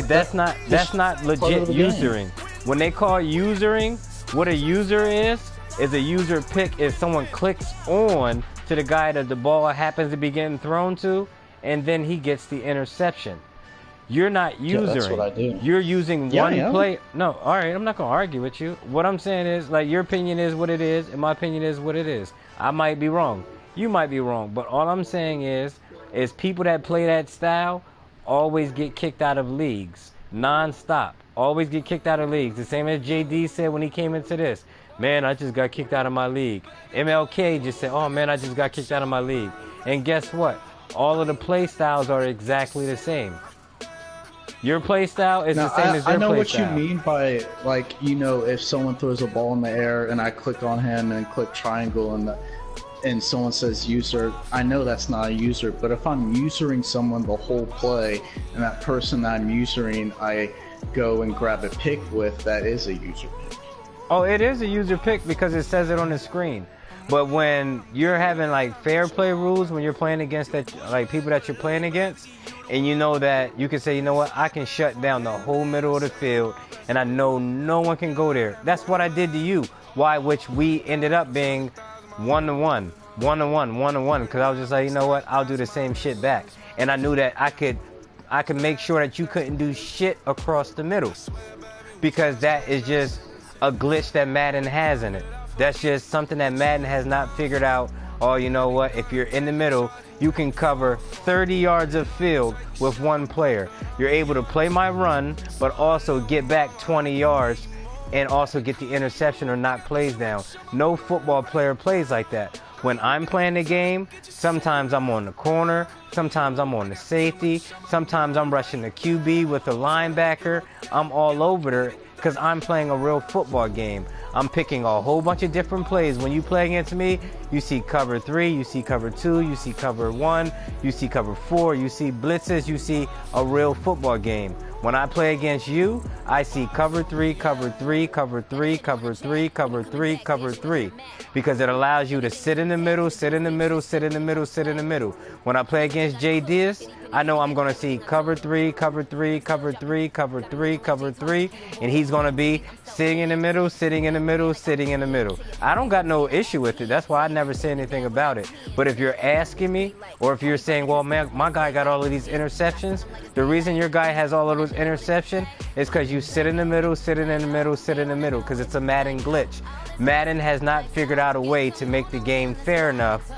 B: that's not legit usering. When they call usering, what a user is a user pick if someone clicks on to the guy that the ball happens to be getting thrown to, and then he gets the interception. You're not usering.
C: Yeah, that's what I do.
B: You're using one play. No, all right, I'm not going to argue with you. What I'm saying is, like, your opinion is what it is, and my opinion is what it is. I might be wrong. You might be wrong. But all I'm saying is people that play that style always get kicked out of leagues. Non-stop. Always get kicked out of leagues. The same as JD said when he came into this. Man, I just got kicked out of my league. MLK just said, oh man, I just got kicked out of my league. And guess what? All of the play styles are exactly the same. Your play style is the same as their play style.
C: I know what you mean by, like, you know, if someone throws a ball in the air and I click on him and click triangle and someone says user, I know that's not a user. But if I'm usering someone the whole play and that person that I'm usering, I go and grab a pick with, that is a user pick.
B: Oh, it is a user pick because it says it on the screen. But when you're having like fair play rules, when you're playing against that, like people that you're playing against, and you know that you can say, you know what, I can shut down the whole middle of the field, and I know no one can go there. That's what I did to you. Why? Which we ended up being 1-1, 1-1, 1-1, because I was just like, you know what, I'll do the same shit back, and I knew that I could make sure that you couldn't do shit across the middle, because that is just a glitch that Madden has in it. That's just something that Madden has not figured out. Oh, you know what? If you're in the middle, you can cover 30 yards of field with one player. You're able to play my run, but also get back 20 yards and also get the interception or knock plays down. No football player plays like that. When I'm playing the game, sometimes I'm on the corner, sometimes I'm on the safety, sometimes I'm rushing the QB with the linebacker. I'm all over there because I'm playing a real football game. I'm picking a whole bunch of different plays. When you play against me, you see cover 3, you see cover 2, you see cover 1, you see cover 4, you see blitzes, you see a real football game. When I play against you, I see cover 3, cover 3, cover 3, cover 3, cover 3, cover 3. Because it allows you to sit in the middle, sit in the middle, sit in the middle, sit in the middle. When I play against Jay Diaz, I know I'm going to see cover 3, cover 3, cover 3, cover 3, cover 3. And he's going to be sitting in the middle, sitting in the middle, sitting in the middle. I don't got no issue with it. That's why I never say anything about it. But if you're asking me, or if you're saying, well, man, my guy got all of these interceptions, the reason your guy has all of those interceptions is because you sit in the middle, sitting in the middle, sit in the middle, because it's a Madden glitch. Madden has not figured out a way to make the game fair enough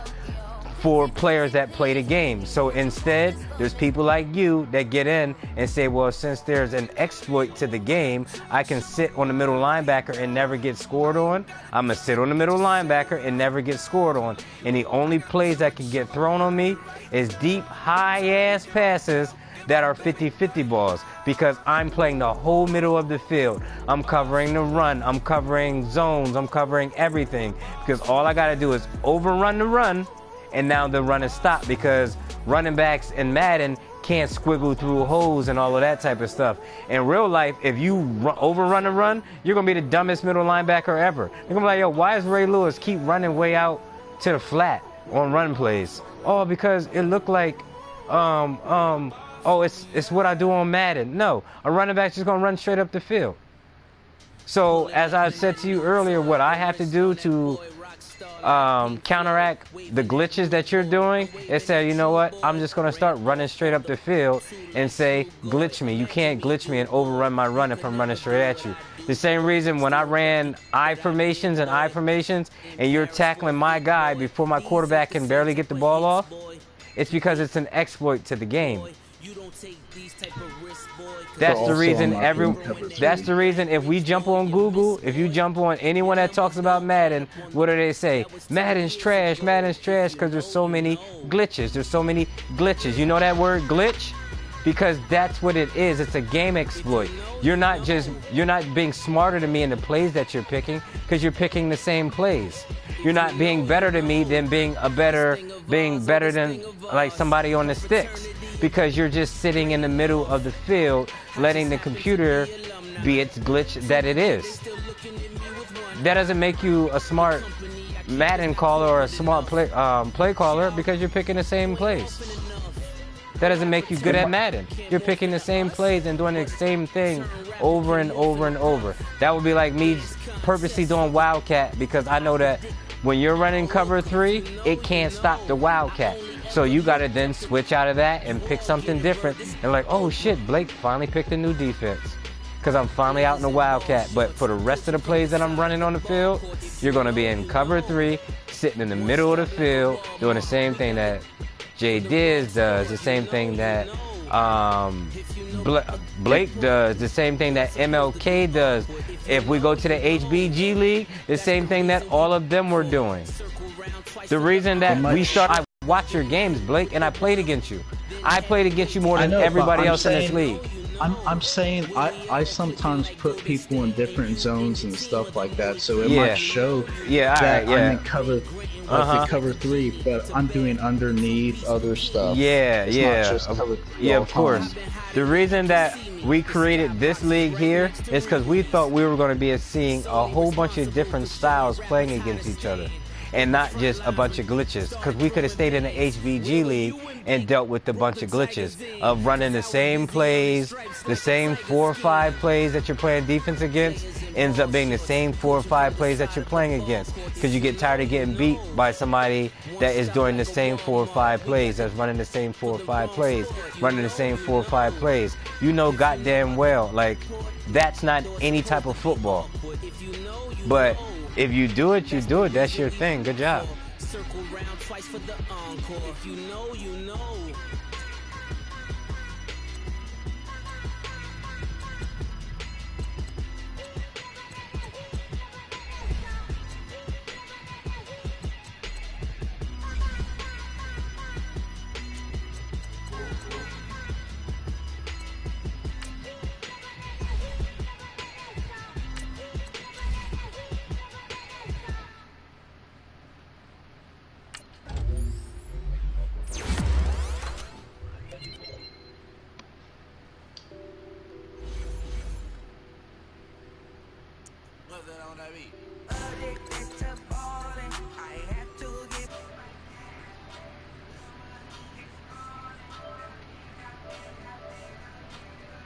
B: for players that play the game. So instead, there's people like you that get in and say, well, since there's an exploit to the game, I can sit on the middle linebacker and never get scored on. I'm going to sit on the middle linebacker and never get scored on. And the only plays that can get thrown on me is deep, high-ass passes that are 50-50 balls, because I'm playing the whole middle of the field. I'm covering the run. I'm covering zones. I'm covering everything, because all I got to do is overrun the run, and now the run is stopped, because running backs in Madden can't squiggle through holes and all of that type of stuff. In real life, if you overrun a run, you're going to be the dumbest middle linebacker ever. You're going to be like, yo, why does Ray Lewis keep running way out to the flat on run plays? Oh, because it looked like, oh, it's what I do on Madden. No, a running back's just going to run straight up the field. So, as I said to you earlier, what I have to do to counteract the glitches that you're doing is say, you know what, I'm just going to start running straight up the field and say, glitch me. You can't glitch me and overrun my run if I'm running straight at you. The same reason when I ran I formations and you're tackling my guy before my quarterback can barely get the ball off, it's because it's an exploit to the game. That's the reason that's the reason if we jump on Google, if you jump on anyone that talks about Madden, what do they say? Madden's trash, because there's so many glitches. There's so many glitches. You know that word glitch? Because that's what it is. It's a game exploit. You're not being smarter than me in the plays that you're picking, because you're picking the same plays. You're not being better than me than being better than like somebody on the sticks, because you're just sitting in the middle of the field, letting the computer be its glitch that it is. That doesn't make you a smart Madden caller or a smart play caller, because you're picking the same plays. That doesn't make you good at Madden. You're picking the same plays and doing the same thing over and over and over. That would be like me purposely doing Wildcat, because I know that when you're running cover 3, it can't stop the Wildcat. So you got to then switch out of that and pick something different. And like, oh shit, Blake finally picked a new defense, because I'm finally out in the Wildcat. But for the rest of the plays that I'm running on the field, you're going to be in cover 3, sitting in the middle of the field, doing the same thing that Jay Diaz does, the same thing that Blake does, the same thing that MLK does. If we go to the HBG League, the same thing that all of them were doing. The reason that I watch your games, Blake, and I played against you. I played against you more than everybody else in this league.
C: I'm saying I sometimes put people in different zones and stuff like that, so it might show that I'm in cover, cover 3, but I'm doing underneath other stuff. Of course. The reason that we created this league here is because we thought we were going to be seeing a whole bunch of different styles playing against each other, and not just a bunch of glitches, because we could have stayed in the HBG League and dealt with a bunch of glitches of running the same plays, the same 4 or 5 plays that you're playing defense against ends up being the same 4 or 5 plays that you're playing against, because you get tired of getting beat by somebody that is doing the same 4 or 5 plays, that's running the same 4 or 5 plays, running the same 4 or 5 plays. You know goddamn well, like, that's not any type of football. But if you do it, you do it. That's your thing. Good job. Circle round twice for the encore. If you know, you know.
I: Addicted to balling. I